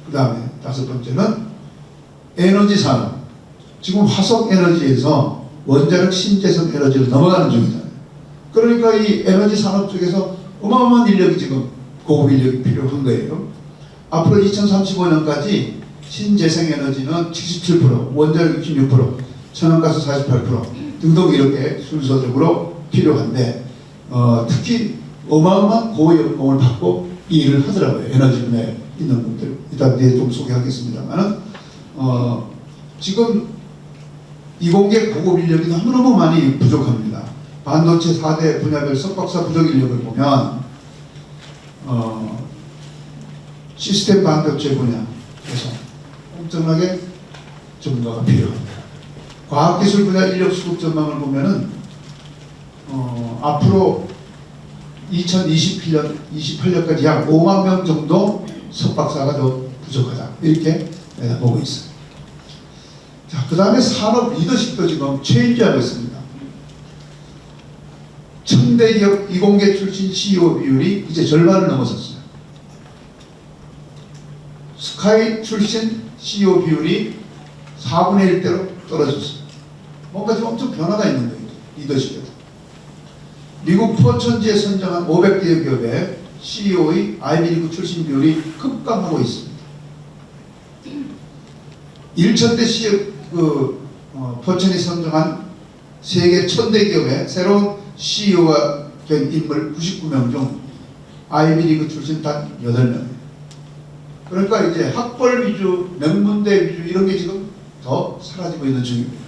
그 다음에 다섯 번째는 에너지 산업. 지금 화석 에너지에서 원자력 신재생 에너지로 넘어가는 중이잖아요. 그러니까 이 에너지 산업 쪽에서 어마어마한 인력이 지금 고급 인력이 필요한 거예요. 앞으로 2035년까지 신재생 에너지는 77%, 원자력 66%, 천연가스 48% 등등 이렇게 순서적으로 필요한데, 특히 어마어마한 고연봉을 받고 이 일을 하더라고요. 에너지 분야에 있는 분들. 이따 뒤에 좀 소개하겠습니다만은, 지금 이공계 고급 인력이 너무너무 많이 부족합니다. 반도체 4대 분야별 석박사 부족 인력을 보면, 시스템 반도체 분야에서 엄청나게 전문가가 필요합니다. 과학기술 분야 인력 수급 전망을 보면은, 앞으로 2028년, 28년까지 약 5만 명 정도 석박사가 더 부족하다, 이렇게 내가 보고 있어요. 자, 그 다음에 산업 리더십도 지금 체인지하고 있습니다. 첨대 기업 이공계 출신 CEO 비율이 이제 절반을 넘어섰어요. 스카이 출신 CEO 비율이 4분의 1대로 떨어졌어요. 뭔가 좀 엄청 변화가 있는 거예요, 리더십에도. 미국 포천지에 선정한 500개 기업의 CEO의 아이비리그 출신 비율이 급감하고 있습니다. 1,000대 포천이 선정한 세계 1,000대 기업의 새로운 CEO가 된 인물 99명 중 아이비리그 출신 단 8명. 그러니까 이제 학벌 위주, 명문대 위주 이런 게 지금 더 사라지고 있는 중입니다.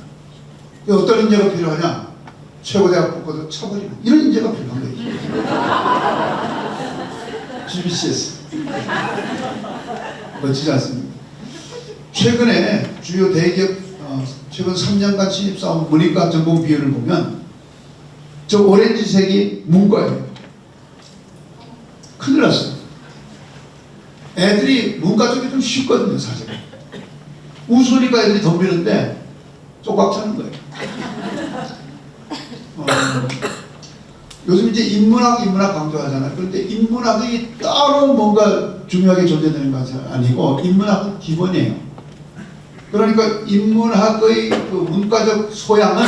어떤 인재가 필요하냐? 최고대학 뽑고도 쳐버리는 이런 인재가 필요한 거예요. GBCS. 멋지지 않습니까? 최근에 주요 대기업 최근 3년간 신입사원 문이과 전공 비율을 보면 저 오렌지색이 문과예요. 큰일 났어요. 애들이 문과 쪽이 좀 쉽거든요, 사실. 우수니까 애들이 덤비는데 쪼각 차는 거예요. 요즘 이제 인문학 강조하잖아요. 그런데 인문학이 따로 뭔가 중요하게 존재되는 것이 아니고 인문학은 기본이에요. 그러니까 인문학의 그 문과적 소양은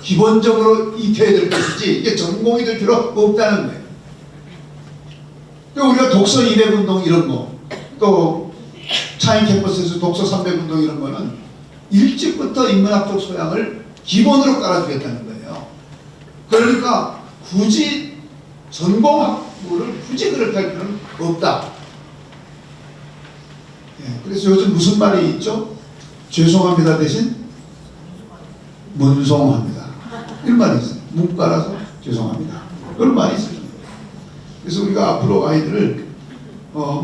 기본적으로 익혀야 될 것이지 이게 전공이 될 필요 없다는 거예요. 우리가 독서 200운동 이런 거, 또 차인 캠퍼스에서 독서 300운동 이런 거는 일찍부터 인문학적 소양을 기본으로 깔아주겠다는 거예요. 그러니까 굳이 전공학부를 굳이 그렇게 할 필요는 없다. 예, 그래서 요즘 무슨 말이 있죠? 죄송합니다 대신 문송합니다. 이런 말이 있어요. 문과라서 죄송합니다. 그런 말이 있어요. 그래서 우리가 앞으로 아이들을 뭐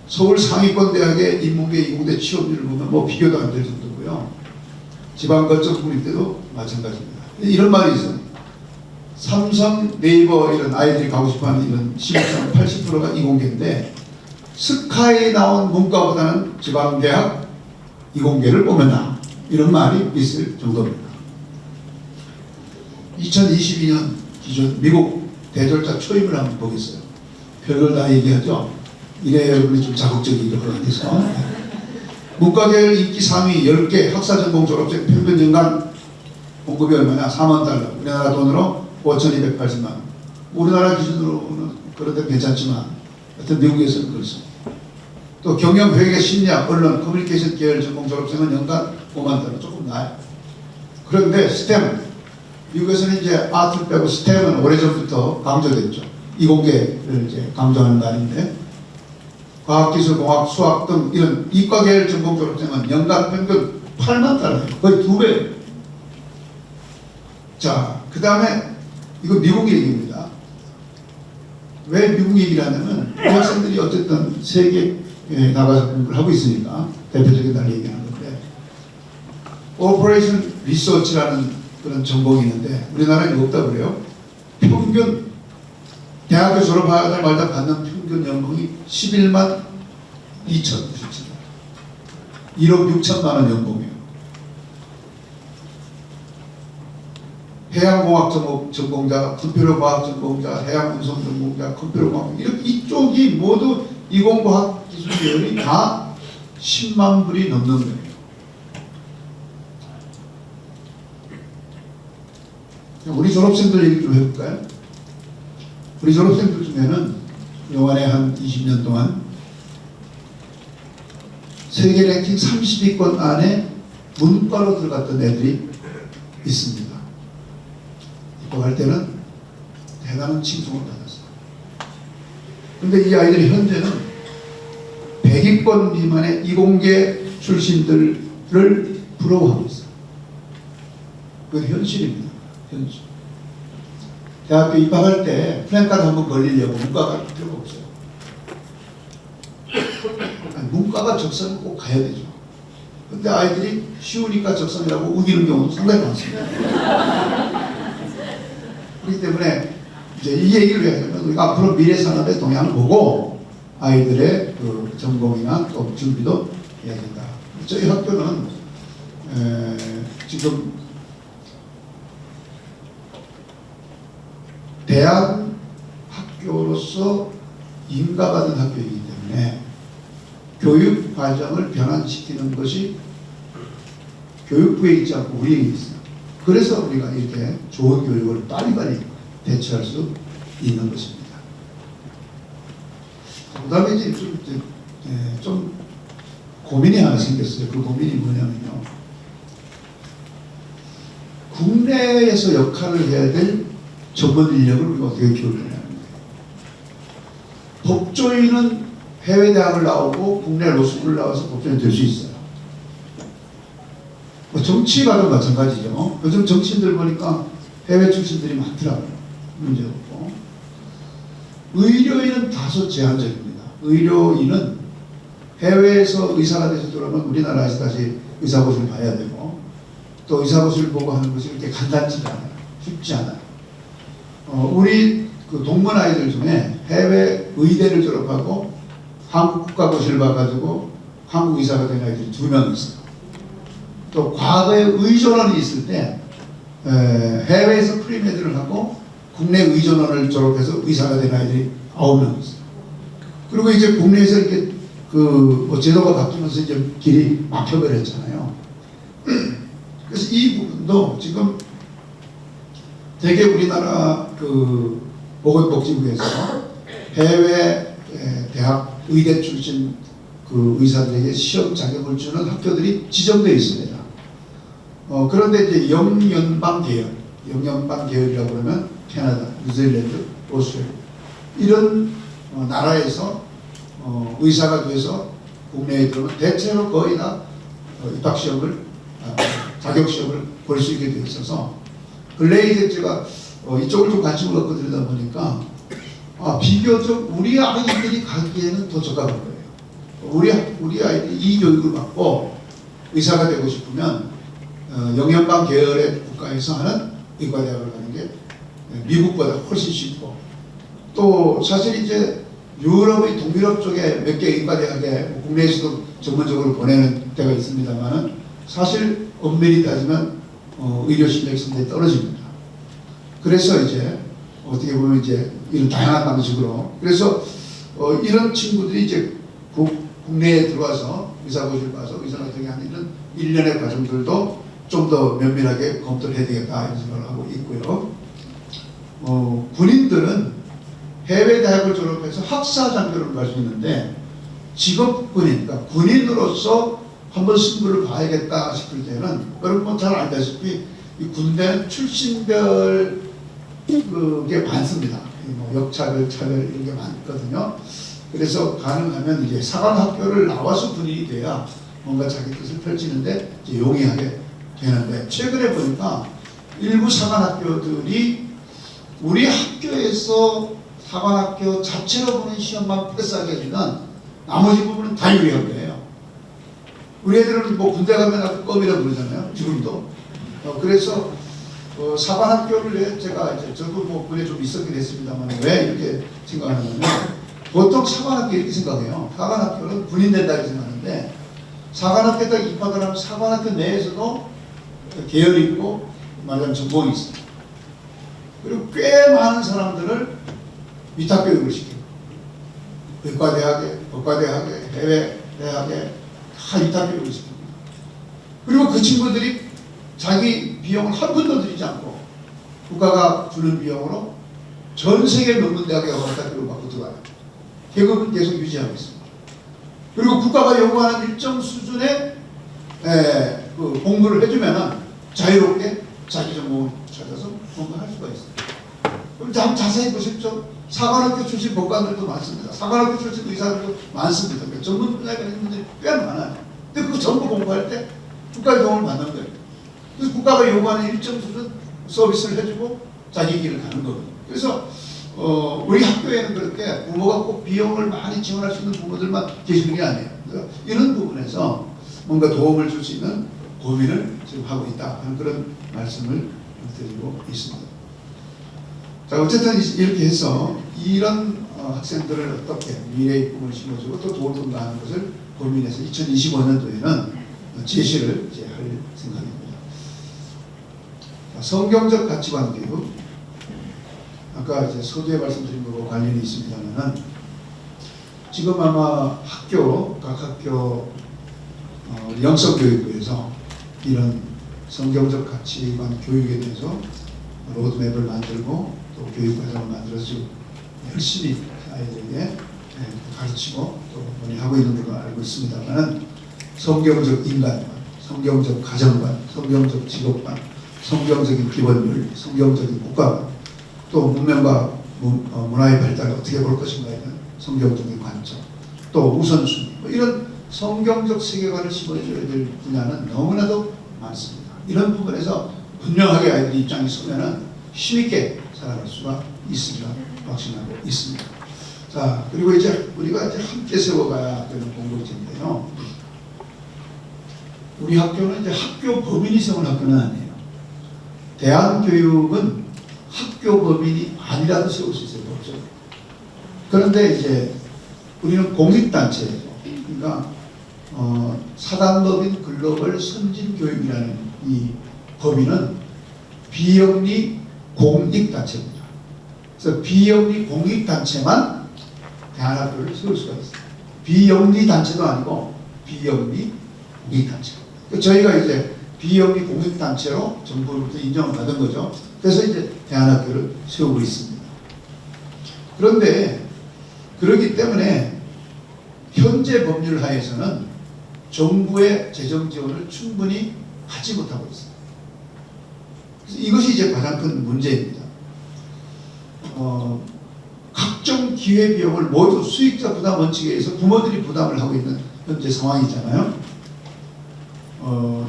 서울 상위권 대학의 인문계 이공대 취업률을 보면 뭐 비교도 안 될 정도고요. 지방 거점 국립대도 마찬가지입니다. 이런 말이 있어요. 삼성, 네이버 이런 아이들이 가고 싶어하는 이런 신입생 80%가 이공계인데 스카이 나온 문과보다는 지방대학 이공계를 뽑는다. 이런 말이 있을 정도입니다. 2022년 기준 미국 대졸자 초임을 한번 보겠어요. 별걸 다 얘기하죠. 이래 여러분이 좀 자극적이기도 해서 문과계열 인기 3위 10개 학사전공 졸업생 평균 연간 봉급이 얼마냐? 4만 달러. 우리나라 돈으로 5,280만 원. 우리나라 기준으로는 그런데 괜찮지만 하여튼 미국에서는 그렇습니다. 또 경영, 회계, 심리학, 언론, 커뮤니케이션 계열 전공 졸업생은 연간 5만 달러. 조금 나아요. 그런데 스템, 미국에서는 이제 아트를 빼고 스템은 오래전부터 강조됐죠. 이공계를 이제 강조하는 날인데 과학기술, 공학, 수학 등 이런 이과계열 전공 졸업생은 연간 평균 8만 달러예요. 거의 2배. 자, 그 다음에 이거 미국 얘기입니다. 왜 미국 얘기를 하냐면 이 학생들이 어쨌든 세계에 나가서 공부를 하고 있으니까 대표적인 날 얘기하는 건데 오퍼레이션 리서치라는 그런 전공이 있는데 우리나라에 없다 그래요. 평균 대학교 졸업하다 말다 받는 평균 연봉이 11만 2,097원. 1억 6천만 원 연봉이에요. 해양공학 전공자, 컴퓨터과학 전공자, 해양운송 전공자, 컴퓨터과학 이쪽이 모두 이공과학 기술 계열이 다 10만 불이 넘는 거예요. 우리 졸업생들 얘기 좀 해볼까요? 우리 졸업생들 중에는 요번에 한 20년 동안 세계 랭킹 30위권 안에 문과로 들어갔던 애들이 있습니다. 입학할 때는 대단한 칭송을 받았어요. 그런데 이 아이들이 현재는 100위권 미만의 이공계 출신들을 부러워하고 있어요. 그건 현실입니다. 현실. 대학교 입학할 때 플랜카드 한번 걸리려고 문과가 필요가 없어요. 아니, 문과가 적성은 꼭 가야 되죠. 근데 아이들이 쉬우니까 적성이라고 우기는 경우도 상당히 많습니다. 그렇기 때문에 이제 이 얘기를 왜 하냐면 우리가 앞으로 미래 산업의 동향을 보고 아이들의 그 전공이나 또 준비도 해야 된다. 저희 학교는 지금 대학 학교로서 인가받은 학교이기 때문에 교육 과정을 변환시키는 것이 교육부에 있지 않고 우리에게 있어요. 그래서 우리가 이렇게 좋은 교육을 빨리빨리 대처할 수 있는 것입니다. 그 다음에 이제 좀 고민이 하나 생겼어요. 그 고민이 뭐냐면요. 국내에서 역할을 해야 될 전문 인력을 우리가 어떻게 교육하냐는 거예요. 법조인은 해외 대학을 나오고 국내 로스쿨을 나와서 법조인 될 수 있어요. 정치가도 마찬가지죠. 요즘 정치인들 보니까 해외 출신들이 많더라고요. 문제 없고. 의료인은 다소 제한적입니다. 의료인은 해외에서 의사가 돼서 들어오면 우리나라에서 다시 의사고시를 봐야 되고, 또 의사고시를 보고 하는 것이 그렇게 간단치가 않아요. 쉽지 않아요. 우리 그 동문 아이들 중에 해외 의대를 졸업하고 한국 국가고시를 봐가지고 한국 의사가 된 아이들이 2명 있어요. 또 과거에 의전원이 있을 때 해외에서 프리메드를 하고 국내 의전원을 졸업해서 의사가 된 아이들이 9명 있어요. 그리고 이제 국내에서 이렇게 뭐 제도가 바뀌면서 이제 길이 막혀버렸잖아요. 그래서 이 부분도 지금 되게 우리나라 그 보건복지부에서 해외 대학 의대 출신 그 의사들에게 시험 자격을 주는 학교들이 지정되어 있습니다. 그런데 이제 영연방 계열이라고 그러면 캐나다, 뉴질랜드, 오스트레일리아 이런 나라에서 의사가 돼서 국내에 들어오면 대체로 거의 다 입학시험을 자격시험을 볼 수 있게 되어 있어서 근래에 이제 제가 이쪽을 좀 관심을 갖고 들여다 보니까 비교적 우리 아이들이 가기에는 더 적합한 거예요. 우리 아이들이 이 교육을 받고 의사가 되고 싶으면 영연방 계열의 국가에서 하는 의과대학을 가는 게 미국보다 훨씬 쉽고, 또 사실 이제 유럽의 동유럽 쪽에 몇 개 의과대학에 국내에서도 전문적으로 보내는 데가 있습니다만은 사실 엄밀히 따지면 의료 실력이 상당히 떨어집니다. 그래서 이제 어떻게 보면 이제 이런 다양한 방식으로, 그래서 이런 친구들이 이제 국내에 들어와서 의사고시를 봐서 의사가 되게 하는 이런 일련의 과정들도 좀 더 면밀하게 검토를 해야 되겠다 이런 생각을 하고 있고요. 군인들은 해외 대학을 졸업해서 학사 장교를 갈 수 있는데, 직업군인, 그러니까 군인으로서 한번 승부를 봐야겠다 싶을 때는, 여러분 잘 알다시피 이 군대는 출신별 그게 많습니다. 뭐 역차별, 차별 이런 게 많거든요. 그래서 가능하면 이제 사관학교를 나와서 군인이 돼야 뭔가 자기 뜻을 펼치는데 이제 용이하게 되는데, 최근에 보니까 일부 사관학교들이 우리 학교에서 사관학교 자체로 보는 시험만 패스하게 해주면 나머지 부분은 다 유리한 거예요. 우리 애들은 뭐 군대 가면 껌이라고 부르잖아요. 지금도. 그래서 사관학교를 제가 이제 저도 뭐 군에 좀 있었긴 했습니다만 왜 이렇게 생각하냐면, 보통 사관학교 이렇게 생각해요. 사관학교는 군인 된다 이렇게 생각하는데, 사관학교 딱 입학을 하면 사관학교 내에서도 계열이 있고 말하자면 전공이 있습니다. 그리고 꽤 많은 사람들을 위탁교육을 시켜요. 의과대학에, 법과대학에, 해외대학에 다 위탁교육을 시킵니다. 그리고 그 친구들이 자기 비용을 한 푼도 들이지 않고 국가가 주는 비용으로 전 세계 명문대학에 위탁교육을 받고 들어가요. 계급은 계속 유지하고 있습니다. 그리고 국가가 요구하는 일정 수준의 그 공부를 해주면은 자유롭게 자기 전공을 찾아서 뭔가 할 수가 있습니다. 그럼 한번 자세히 보십시오. 사관학교 출신 법관들도 많습니다. 사관학교 출신 의사들도 많습니다. 그러니까 전문 분야에 있는 분들이 꽤 많아요. 근데 그 전부 공부할 때 국가의 도움을 받는 거예요. 그래서 국가가 요구하는 일정 수준 서비스를 해주고 자기 길을 가는 거거든요. 그래서 우리 학교에는 그렇게 부모가 꼭 비용을 많이 지원할 수 있는 부모들만 계시는 게 아니에요. 그래서 이런 부분에서 뭔가 도움을 줄 수 있는 고민을 지금 하고 있다 하는 그런 말씀을 드리고 있습니다. 자, 어쨌든 이렇게 해서 이런 학생들을 어떻게 미래의 꿈을 심어주고 또 도움을 하는 것을 고민해서 2025년도에는 제시를 이제 할 생각입니다. 자, 성경적 가치관 교육. 아까 이제 서두에 말씀드린 것과 관련이 있습니다만은, 지금 아마 각 학교 영성교육부에서 이런 성경적 가치관 교육에 대해서 로드맵을 만들고 또 교육과정을 만들어서 열심히 아이들에게 가르치고 또 논의하고 있는 걸로 알고 있습니다만, 성경적 인간관, 성경적 가정관, 성경적 직업관, 성경적인 기본윤리, 성경적인 국가관, 또 문명과 문화의 발달을 어떻게 볼 것인가에 대한 성경적인 관점, 또 우선순위, 이런 성경적 세계관을 심어줘야 될 분야는 너무나도 많습니다. 이런 부분에서 분명하게 아이들 입장에 서면은 힘있게 살아갈 수가 있으리라 확신하고 있습니다. 자, 그리고 이제 우리가 이제 함께 세워가야 되는 공동체인데요. 우리 학교는 이제 학교 법인이 세운 학교는 아니에요. 대한교육은 학교 법인이 아니라도 세울 수 있어요. 없죠. 그런데 이제 우리는 공익단체예요. 그러니까 사단법인 글로벌 선진교육이라는 이 법인은 비영리 공익단체입니다. 그래서 비영리 공익단체만 대한학교를 세울 수가 있어요. 비영리 단체도 아니고 비영리 공익단체. 저희가 이제 비영리 공익단체로 정부로부터 인정을 받은 거죠. 그래서 이제 대한학교를 세우고 있습니다. 그런데 그렇기 때문에 현재 법률 하에서는 정부의 재정 지원을 충분히 하지 못하고 있습니다. 그래서 이것이 이제 가장 큰 문제입니다. 각종 기회비용을 모두 수익자 부담 원칙에 의해서 부모들이 부담을 하고 있는 현재 상황이잖아요.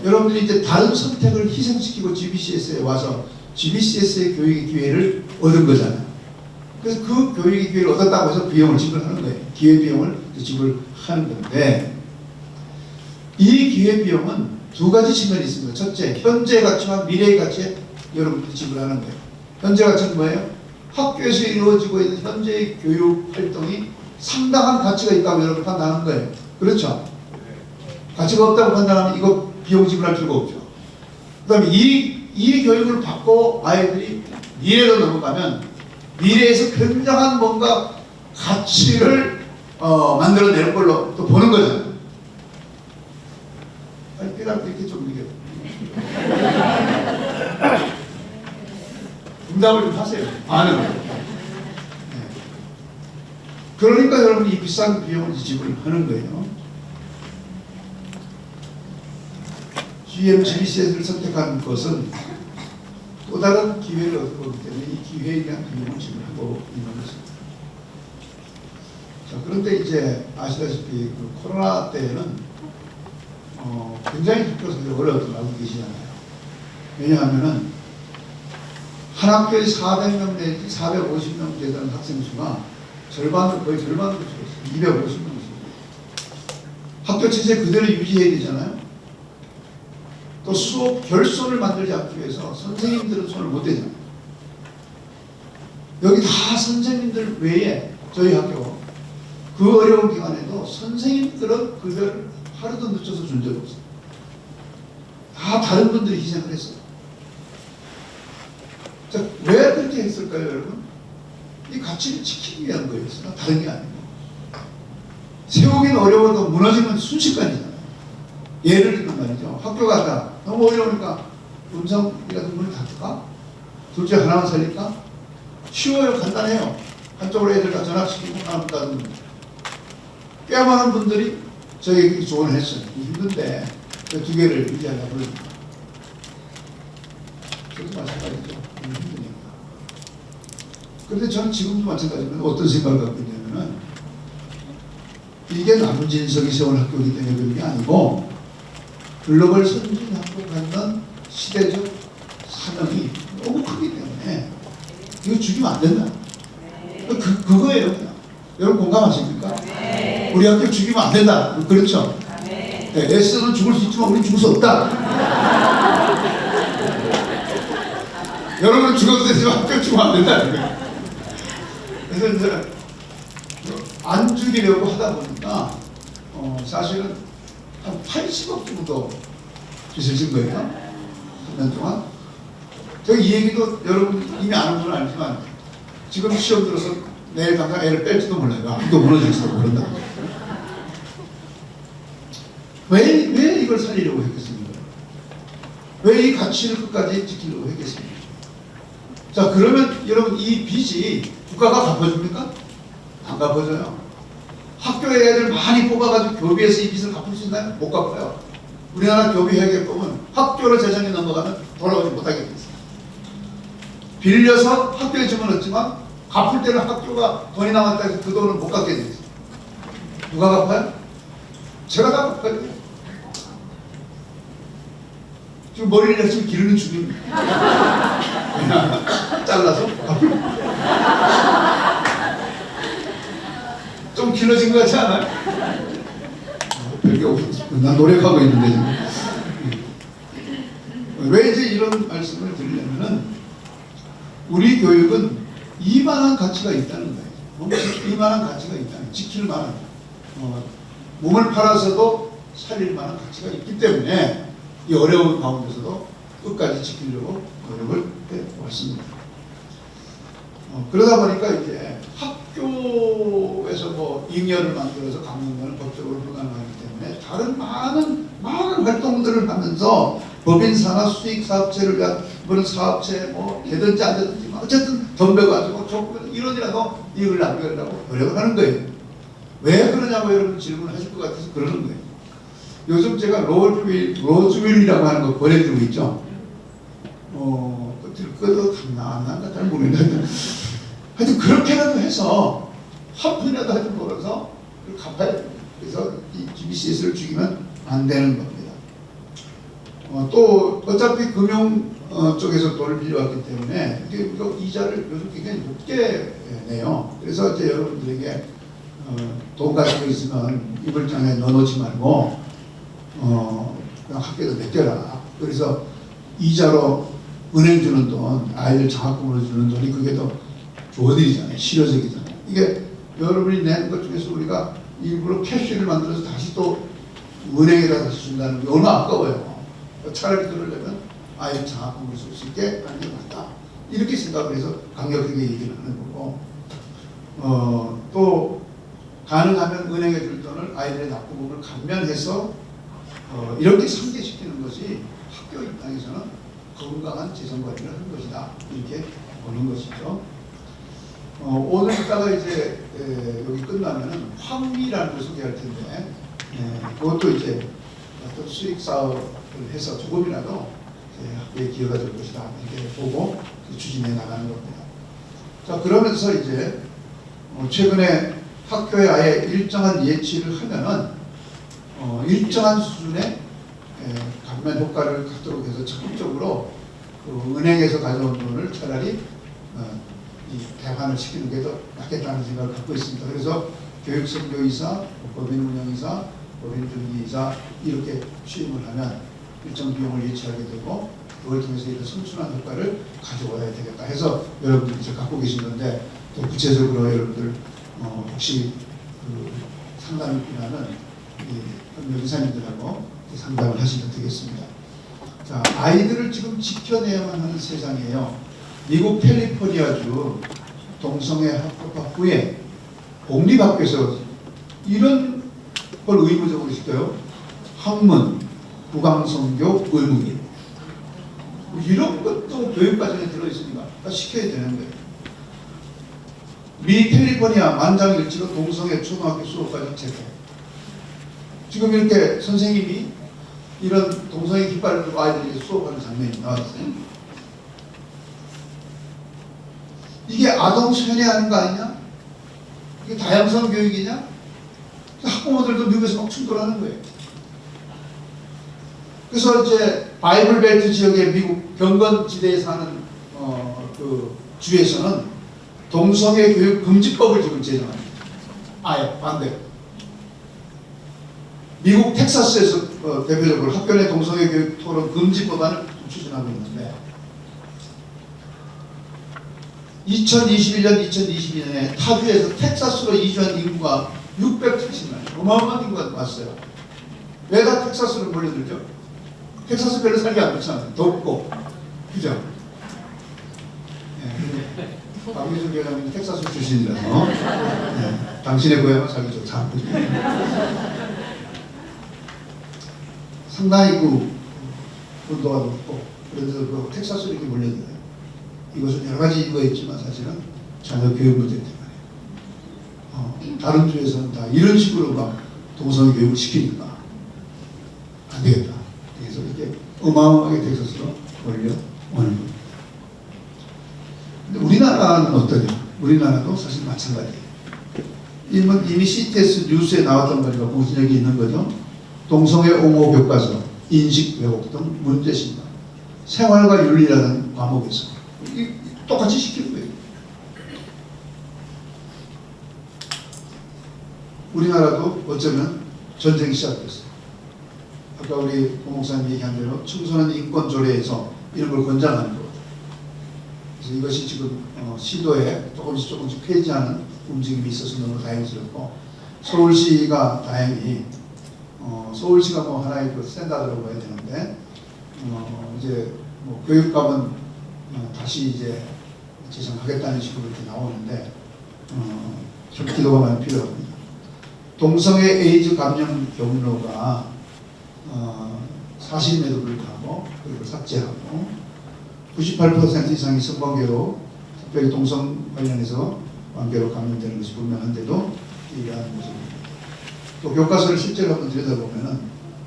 여러분들이 이제 다른 선택을 희생시키고 GBCS에 와서 GBCS의 교육의 기회를 얻은 거잖아요. 그래서 그 교육의 기회를 얻었다고 해서 비용을 지불하는 거예요. 기회비용을 지불하는 건데, 이 기회비용은 두 가지 측면이 있습니다. 첫째, 현재 가치와 미래의 가치에 여러분들이 지불하는 거예요. 현재 가치는 뭐예요? 학교에서 이루어지고 있는 현재의 교육 활동이 상당한 가치가 있다고 여러분 판단하는 거예요. 그렇죠? 가치가 없다고 판단하면 이거 비용 지불할 필요가 없죠. 그 다음에 이 교육을 받고 아이들이 미래로 넘어가면 미래에서 굉장한 뭔가 가치를 만들어내는 걸로 또 보는 거잖아요. 아니, 깨닫고 이렇게 좀 이게 응답을 좀 하세요. 반응을. 네. 그러니까 여러분이 이 비싼 비용을 지불하는 거예요. GBCS를 선택한 것은 또 다른 기회를 얻고 있기 때문에 이 기회에 대한 비용을 지불하고 있는 것입니다. 자, 그런데 이제 아시다시피 그 코로나 때에는 굉장히 학교에서 어려웠던 걸 알고 계시잖아요. 왜냐하면은 한 학교에 400명 내지 450명 되는 학생 수가 거의 절반으로 줄었어요. 250명. 학교 체제 그대로 유지해야 되잖아요. 또 수업 결손을 만들지 않기 위해서 선생님들은 손을 못 대잖아요. 여기 다 선생님들 외에 저희 학교 그 어려운 기간에도 선생님들은 그들 하루도 늦춰서 준 적이 없어요. 다 다른 분들이 희생을 했어요. 자, 왜 그렇게 했을까요, 여러분? 이 가치를 지키기 위한 거였어요. 다른 게 아니고. 세우기는 어려워도 무너지면 순식간이잖아요. 예를 들면 말이죠. 학교 가다 너무 어려우니까 음성이라도 문을 닫을까? 둘째 하나만 살릴까? 쉬워요. 간단해요. 한쪽으로 애들 다 전학시키고 하나 닫으면 꽤 많은 분들이 저에게 조언을 했어요. 힘든데 두 개를 유지하려고 그러니까. 저도 마찬가지죠. 힘드니까. 그런데 저는 지금도 마찬가지로 어떤 생각을 갖고 있냐면은 이게 남진석이 세운 학교이기 때문에 그런 게 아니고 글로벌 선진 학교 갖는 시대적 사명이 너무 크기 때문에 이거 죽이면 안 된다. 그거예요. 그냥. 여러분 공감하십니까? 우리 학교 죽이면 안 된다. 그렇죠? 네, S는 죽을 수 있지만 우리는 죽을 수 없다. 여러분은 죽어도 되지만 학교 죽으면 안 된다. 그래서 이제 안 죽이려고 하다 보니까 사실은 한 80억 정도 빚을 진 거예요. 3년 동안. 제가 이 얘기도 여러분 이미 아는 건 알지만 지금 시험 들어서 내일 당장 애를 뺄지도 몰라요. 학교 무너질지도 모른다. 왜 이걸 살리려고 했겠습니까? 왜 이 가치를 끝까지 지키려고 했겠습니까? 자, 그러면 여러분 이 빚이 국가가 갚아줍니까? 안 갚아줘요. 학교에 애들 많이 뽑아가지고 교비에서 이 빚을 갚을 수 있나요? 못 갚아요. 우리나라 교비회계법은 학교로 재정이 넘어가면 돌아오지 못하게 돼 있어요. 빌려서 학교에 집어넣었지만 갚을 때는 학교가 돈이 남았다 해서 그 돈을 못 갚게 돼 있어요. 누가 갚아요? 제가 다 갚아요. 지금 머리를 지금 기르는 중입니다. 그냥 잘라서 좀 길어진 것 같지 않아요? 별게 없었어. 난 노력하고 있는데 지금. 왜 이제 이런 말씀을 드리냐면은 우리 교육은 이만한 가치가 있다는 거예요. 이만한 가치가 있다는, 지킬 만한, 몸을 팔아서도 살릴 만한 가치가 있기 때문에 이 어려운 가운데서도 끝까지 지키려고 노력을 해왔습니다. 그러다 보니까 이제 학교에서 뭐 잉여를 만들어서 강론관을 법적으로 불가능하기 때문에 다른 많은 활동들을 하면서 법인사나 수익사업체를 위한 그런 사업체 뭐 되든지 안 되든지 어쨌든 덤벼가지고 조금 이론이라도 이익을 남기려고 노력을 하는 거예요. 왜 그러냐고 여러분 질문하실 것 같아서 그러는 거예요. 요즘 제가 로즈윌이라고 하는 거 보내드리고 있죠. 들거도 안 난가 잘 모르겠는데 하여튼 그렇게라도 해서 한 푼이라도 하여튼 벌어서 갚아야 돼요. 그래서 이 GBCS를 죽이면 안 되는 겁니다. 또 어차피 금융 쪽에서 돈을 빌려왔기 때문에 우리가 이자를 요즘 굉장히 높게 내요. 그래서 이제 여러분들에게 돈 가지고 있으면 이불장에 넣어놓지 말고 그냥 학교에서 맡겨라. 그래서 이자로 은행 주는 돈, 아이들 장학금으로 주는 돈이 그게 더 좋은 일이잖아요. 실효적이잖아요. 이게 여러분이 내는 것 중에서 우리가 일부러 캐시를 만들어서 다시 또 은행에다 다시 준다는 게 얼마나 아까워요. 차라리 그러려면 아이들 장학금을 쓸 수 있게 하는 게 맞다. 이렇게 생각을 해서 강력하게 얘기를 하는 거고, 또 가능하면 은행에 줄 돈을 아이들의 납부금을 감면해서 이렇게 상계시키는 것이 학교 입장에서는 건강한 재정 관리를 하는 것이다. 이렇게 보는 것이죠. 오늘 이따가 이제 여기 끝나면은 황리라는 걸 소개할 텐데, 그것도 이제 어떤 수익 사업을 해서 조금이라도 학교에 기여가 될 것이다. 이렇게 보고 추진해 나가는 겁니다. 자, 그러면서 이제 최근에 학교에 아예 일정한 예치를 하면은 일정한 수준의 감면 효과를 갖도록 해서 적극적으로 그 은행에서 가져온 돈을 차라리 이 대환을 시키는 게 더 낫겠다는 생각을 갖고 있습니다. 그래서 교육선교이사, 법인운영이사, 법인등기이사 이렇게 취임을 하면 일정 비용을 예치하게 되고 그걸 통해서 이런 선순환 효과를 가져와야 되겠다 해서 여러분들이 이제 갖고 계신 건데, 또 구체적으로 여러분들 혹시 그 상담을 필요하면 이 이사님들하고 상담을 하시면 되겠습니다. 자, 아이들을 지금 지켜내야만 하는 세상이에요. 미국 캘리포니아주 동성애 합법화 후에 공립학교에서 이런 걸 의무적으로 시켜요. 학문, 국왕성교, 의무교육. 이런 것도 교육과정에 들어있으니까 시켜야 되는 거예요. 미 캘리포니아 만장일치로 동성애 초등학교 수업과정 제도. 지금 이렇게 선생님이 이런 동성애 깃발을 들고 아이들에게 수업하는 장면이 나왔어요. 이게 아동 세뇌하는 거 아니냐? 이게 다양성 교육이냐? 학부모들도 미국에서 막 충돌하는 거예요. 그래서 이제 바이블 벨트 지역의 미국 경건지대에 사는 그 주에서는 동성애 교육 금지법을 지금 제정합니다. 아예 반대. 미국 텍사스에서 대표적으로 학교 내 동성애 교육 토론 금지 법안을 추진하고 있는데 2021년, 2022년에 타주에서 텍사스로 이주한 인구가 670만, 어마어마한 인구가 왔어요. 왜 다 텍사스로 몰려들죠? 텍사스 별로 살기 안 좋잖아요. 덥고, 그죠? 박미준 교장님 텍사스 출신이라서 당신의 고향은 살기 좋다. 상당히 그 온도가 높고 그래서 그 텍사스로 이렇게 몰려들어요. 이것은 여러 가지 이유가 있지만 사실은 자녀 교육 문제 때문에 다른 주에서는 다 이런 식으로 막 동성애 교육을 시키니까 안 되겠다. 그래서 이렇게 어마어마하게 텍사스로 몰려오는 거예요. 근데 우리나라는 어떠냐? 우리나라도 사실 마찬가지예요. 이미 CTS 뉴스에 나왔던 거니까 공신력이 있는 거죠. 동성애 옹호 교과서, 인식 왜곡 등 문제 신방. 생활과 윤리라는 과목에서 똑같이 시키는 거예요. 우리나라도 어쩌면 전쟁이 시작됐어요. 아까 우리 고 목사님 얘기한 대로 청소년 인권 조례에서 이런 걸 권장하는 거거든요. 그래서 이것이 지금 시도에 조금씩 폐지하는 움직임이 있어서 너무 다행스럽고, 서울시가 다행히 서울시가 뭐 하나의 그 스탠다드라고 봐야 되는데, 이제 뭐 교육감은 다시 이제 제정하겠다는 식으로 이렇게 나오는데, 좀 기도가 많이 필요합니다. 동성애 에이즈 감염 경로가 사실임에도 불구하고 그걸 삭제하고, 98% 이상이 성관계로, 특별히 동성 관련해서 관계로 감염되는 것이 분명한데도 이러한 모습입니다. 또 교과서를 실제로 한번 들여다보면은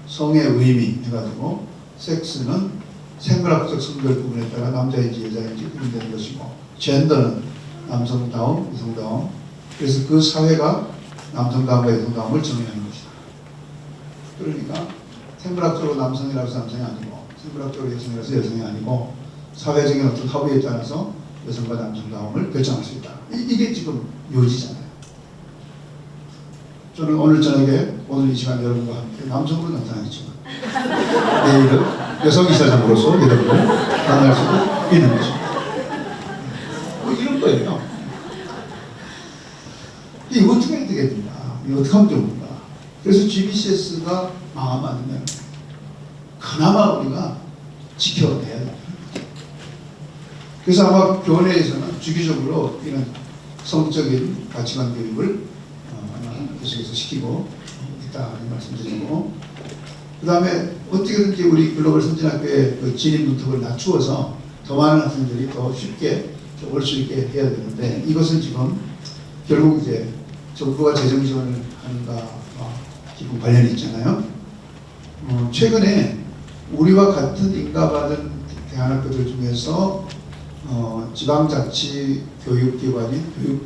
성의 의미 해가지고 섹스는 생물학적 성별 부분에 따라 남자인지 여자인지 구분되는 것이고, 젠더는 남성다움, 여성다움, 그래서 그 사회가 남성다움과 여성다움을 정의하는 것이다. 그러니까 생물학적으로 남성이라서 남성이 아니고, 생물학적으로 여성이라서 여성이 아니고, 사회적인 어떤 합의에 따라서 여성과 남성다움을 결정할 수 있다. 이게 지금 요지잖아요. 저는 오늘 저녁에, 오늘 이 시간 여러분과 함께 남성으로 나타나겠지만 내일은 여성이사장으로서 여러분을 만날 수도 있는 거죠. 뭐 이런 거예요. 이거 어떻게 해야 되겠는가? 이거 어떻게 하면 좋은가? 그래서 GBCS가 망하면 그나마 우리가 지켜내야 돼요. 그래서 아마 교내에서는 주기적으로 이런 성적인 가치관 교육을 계속해서 시키고 있다는 말씀드리고, 그 다음에 어떻게든지 우리 글로벌 선진학교의 그 진입 문턱을 낮추어서 더 많은 학생들이 더 쉽게 올 수 있게 해야 되는데, 이것은 지금 결국 이제 정부가 재정 지원을 하는가 깊은 관련이 있잖아요. 최근에 우리와 같은 인가받은 대안학교들 중에서 지방자치 교육기관인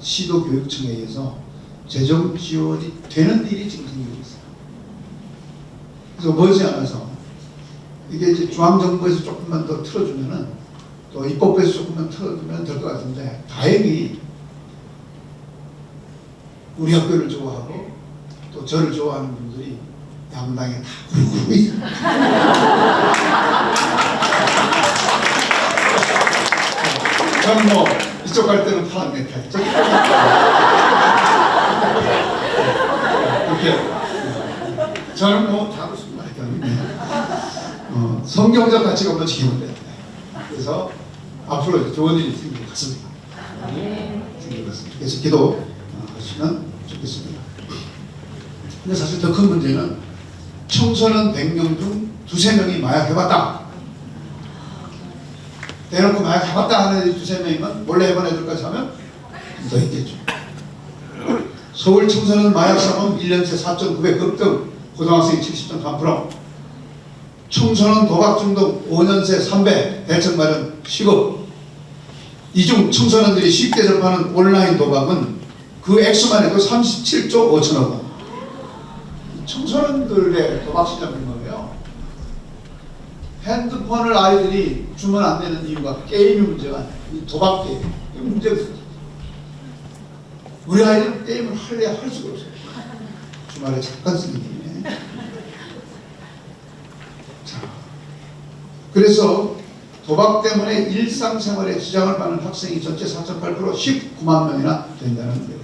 시도교육청에 의해서 재정 지원이 되는 일이 지금 생기고 있어요. 그래서 머지않아서 이게 이제 중앙정부에서 조금만 더 틀어주면은, 또 입법부에서 조금만 틀어주면 될 것 같은데, 다행히 우리 학교를 좋아하고 또 저를 좋아하는 분들이 양당에 다 구르고 있어요. 저는 뭐 이쪽 갈 때는 파란 넥타이, 이렇게 저는 뭐 다 그렇습니다. 성경적 가치가 없는 지키면 돼. 그래서 앞으로 좋은 일이 생길 것 같습니다. 생길 것 같습니다. 그래서 기도하시면 좋겠습니다. 근데 사실 더 큰 문제는 청소년 100명 중 2~3명이 마약 해봤다. 대놓고 마약 해봤다 하는 애들이 2~3명이면 몰래 해본 애들까지 하면 더 있겠죠. 서울 청소년 마약 사범 1년 새 4,900 급등, 고등학생 70.3%, 청소년 도박 중독 5년 새 300, 대책 마련 10억. 이중 청소년들이 쉽게 접하는 온라인 도박은 그 액수만 해도 37조 5천억 원. 청소년들의 도박 시장이 뭐예요? 핸드폰을 아이들이 주면 안 되는 이유가 게임이 문제가 아니에요. 이 도박 게임. 이게 문제거든요. 우리 아이들은 게임을 할래야 할 수가 없어요. 주말에 잠깐 쓰는 게임에. 자, 그래서 도박 때문에 일상생활에 지장을 받는 학생이 전체 4.8% 19만 명이나 된다는 거예요.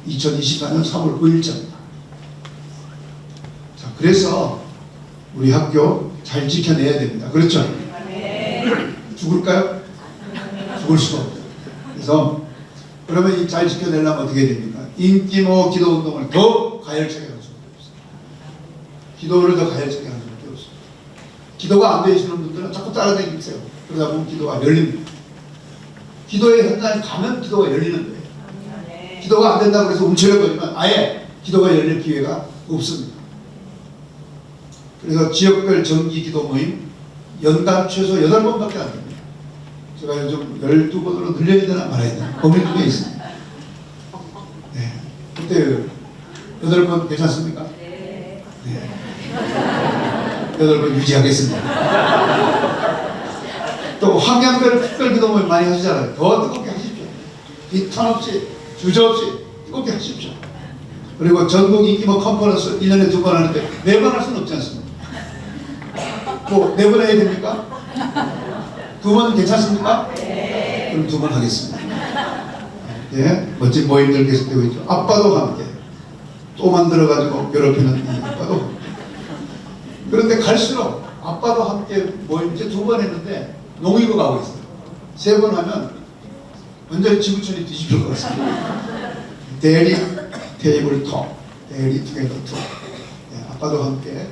2024년 3월 9일자입니다. 자, 그래서 우리 학교 잘 지켜내야 됩니다. 그렇죠? 네. 죽을까요? 죽을 수가 없어요. 그래서 그러면 이 잘 지켜내려면 어떻게 됩니까? 인기모 기도운동을 더 가열차게 하는 수밖에 없어요. 기도를 더 가열차게 하는 수밖에 없어요. 기도가 안 되시는 분들은 자꾸 따라다니세요. 그러다 보면 기도가 열립니다. 기도의 현장에 가면 기도가 열리는 거예요. 기도가 안 된다고 해서 움츠려버리면 아예 기도가 열릴 기회가 없습니다. 그래서 지역별 정기 기도 모임 연간 최소 8번밖에 안 됩니다. 제가 요즘 12번으로 늘려야 되나 말아야 되나 고민 중에 있습니다. 네. 그때 8번 괜찮습니까? 네. 8번 유지하겠습니다. 또 환경별 특별 기도를 많이 하시잖아요. 더 뜨겁게 하십시오. 비탄 없이 주저없이 뜨겁게 하십시오. 그리고 전국 인기모 컨퍼런스 1년에 2번 하는데 매번 할 수는 없지 않습니까? 뭐 4번 해야 됩니까? 2번 괜찮습니까? 그럼 2번 하겠습니다. 예, 멋진 모임들 계속되고 있죠. 아빠도 함께 또 만들어가지고 괴롭히는 이 아빠도 함께. 그런데 갈수록 아빠도 함께 모임 이제 2번 했는데 농익어 가고 있어요. 3번 하면 완전히 지구촌이 뒤집힐 것 같습니다. 데리 테이블 톡, 데리 투게더 톡. 예, 아빠도 함께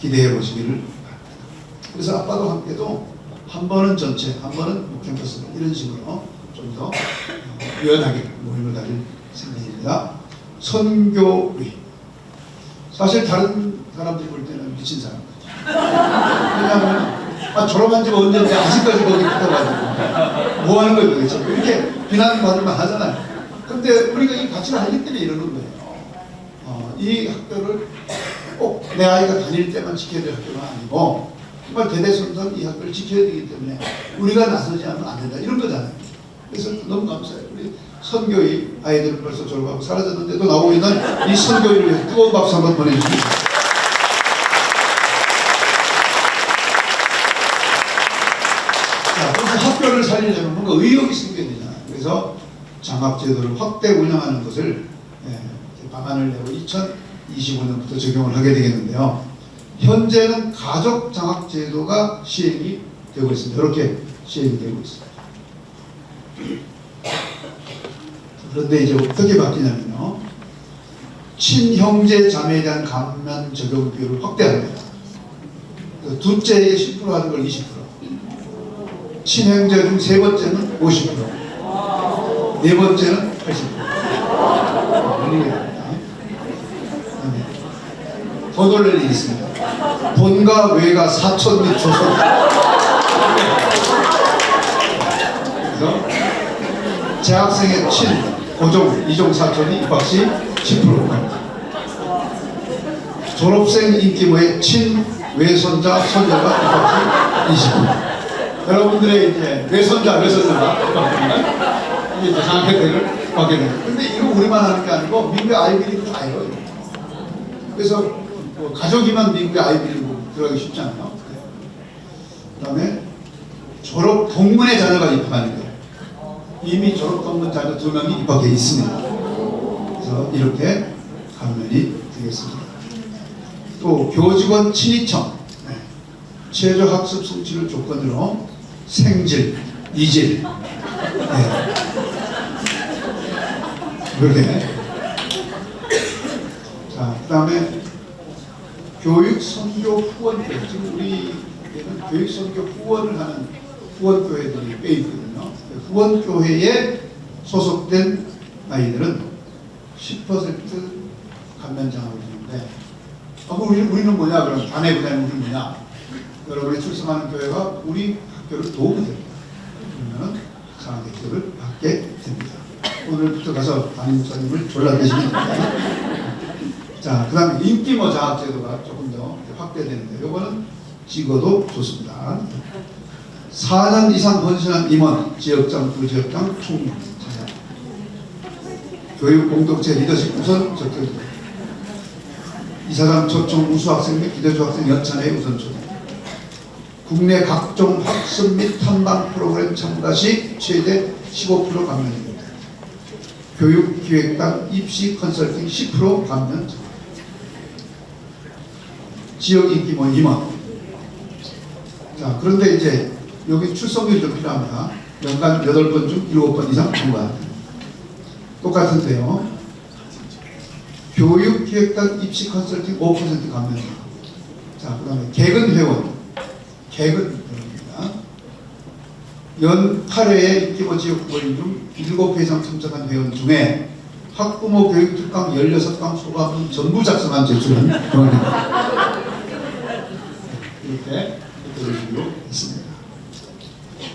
기대해 보시기를 바랍니다. 그래서 아빠도 함께도 한 번은 전체, 한 번은 캠퍼스 이런 식으로 좀 더 유연하게 모임을 가질 생각입니다. 선교위. 사실 다른 사람들이 볼 때는 미친 사람 왜냐하면 졸업한 지가 언제인데 아직까지 거기 붙어가지고 뭐 하는 거예요 도대체. 이렇게 비난받을 만 하잖아요. 근데 우리가 이 가치를 알기 때문에 이러는 거예요. 이 학교를 꼭 내 아이가 다닐 때만 지켜야 될 학교는 아니고 정말 대대손손 이 학교를 지켜야 되기 때문에 우리가 나서지 않으면 안 된다 이런 거잖아요. 그래서 너무 감사해요. 우리 선교위 아이들은 벌써 졸업하고 사라졌는데도 나오고 있는 이 선교위를 위해서 뜨거운 박수 한번 보내주십니다. 자, 그래서 학교를 살리려면 뭔가 의욕이 생겨야 되잖아요. 그래서 장학제도를 확대 운영하는 것을 방안을 내고 2025년부터 적용을 하게 되겠는데요. 현재는 가족 장학제도가 시행이 되고 있습니다. 이렇게 시행이 되고 있습니다. 그런데 이제 어떻게 바뀌냐면요. 친형제 자매에 대한 감면 적용 비율을 확대합니다. 둘째에게 10% 하는 걸 20%. 친형제 중 세 번째는 50%. 네 번째는 80%. 더 놀랄 일이 있습니다. 본과 외가 사촌 및 조손. 그래서 재학생의 친, 고종, 이종 사촌이 입학 시 10%. 졸업생 인기모의 친, 외손자, 손자가 입학 시 20%. 여러분들의 이제 외손자가 이제 장학 혜택을 받게 됩니다. 근데 이거 우리만 하는 게 아니고 미국의 아이비리그 다 해요. 그래서 뭐 가족이면 미국의 아이비리그 들어가기 쉽지 않아요. 그 다음에 졸업 동문의 자녀가 입학하는 거예요. 이미 졸업 동문 자녀 2명이 입학해 있습니다. 그래서 이렇게 감면이 되겠습니다. 또 교직원 친이청, 최저 학습 성취를 조건으로 생질, 이질, 그렇게. 자, 그 다음에 교육 선교 후원회. 지금 우리에는 교육 선교 후원을 하는 후원교회들이 꽤 있거든요. 후원교회에 소속된 아이들은 10% 감면 장학을 주는데, 우리는 뭐냐? 그럼 단회 부담이 우리 뭐냐? 여러분이 출석하는 교회가 우리 학교를 도움이 됩니다. 그러면 장학 혜택을 받게 됩니다. 오늘부터 가서 담임 목사님을 졸라대시면 됩니다. 자, 그 다음에 인기모 장학제도가 조금 더 확대되는데, 요거는 찍어도 좋습니다. 4년 이상 헌신한 임원, 지역장, 부지역장, 총무, 차장. 교육 공동체 리더십 우선 적격. 이사장 초청 우수학생 및 기대주 학생 연찬회 우선 초청. 국내 각종 학습 및 탐방 프로그램 참가 시 최대 15% 감면입니다. 교육기획단 입시 컨설팅 10% 감면. 지역 인기모 임원. 자, 그런데 이제 여기 출석률이 좀 필요합니다. 연간 8번 중 7번 이상 통과. 똑같은데요. 교육기획단 입시 컨설팅 5% 감면. 자, 그 다음에 개근 회원. 개근입니다. 연 8회의 인기모 지역 모임 중 7회 이상 참석한 회원 중에 학부모 교육 특강 16강 소감문 전부 작성한 제출한 회원입니다. 이렇게 들어주기로 했습니다.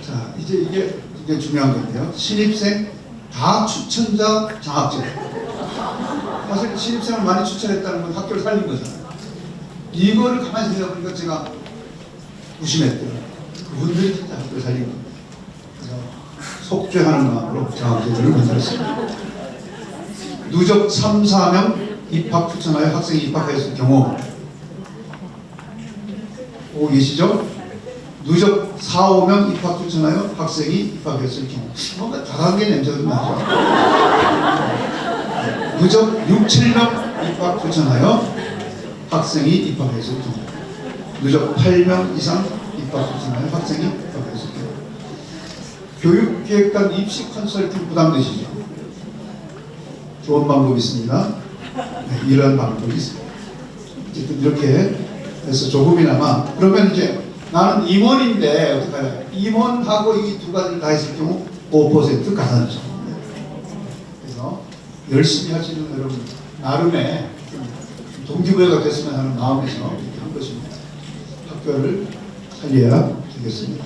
자, 이제 이게 중요한 건데요. 신입생 다 추천자 장학제도. 사실 신입생을 많이 추천했다는 건 학교를 살린 거잖아요. 이거를 가만히 생각해보니까 제가 무심했더라고요. 그분들이 진짜 학교를 살린 겁니다. 그래서 속죄하는 마음으로 장학제도를 만들었습니다. 누적 3, 4명 입학 추천하여 학생이 입학했을 경우 보고 계시죠? 누적 4, 5명 입학 추천하여 학생이 입학했을 경우 뭔가 다단계 냄새가 좀 나죠? 누적 6, 7명 입학 추천하여 학생이 입학했을 경우 누적 8명 이상 입학 추천하여 학생이 입학했을 경우 교육기획단 입시 컨설팅 부담되시죠? 좋은 방법이 있습니다. 네, 이런 방법이 있습니다. 어쨌든 이렇게 해서 조금이나마 그러면 이제 나는 임원인데 어떡하냐? 임원하고 이 두 가지를 다 했을 경우 5% 가산점. 그래서 열심히 하시는 여러분 나름의 동기부여가 됐으면 하는 마음에서 이렇게 한 것입니다. 학교를 살려야 되겠습니다.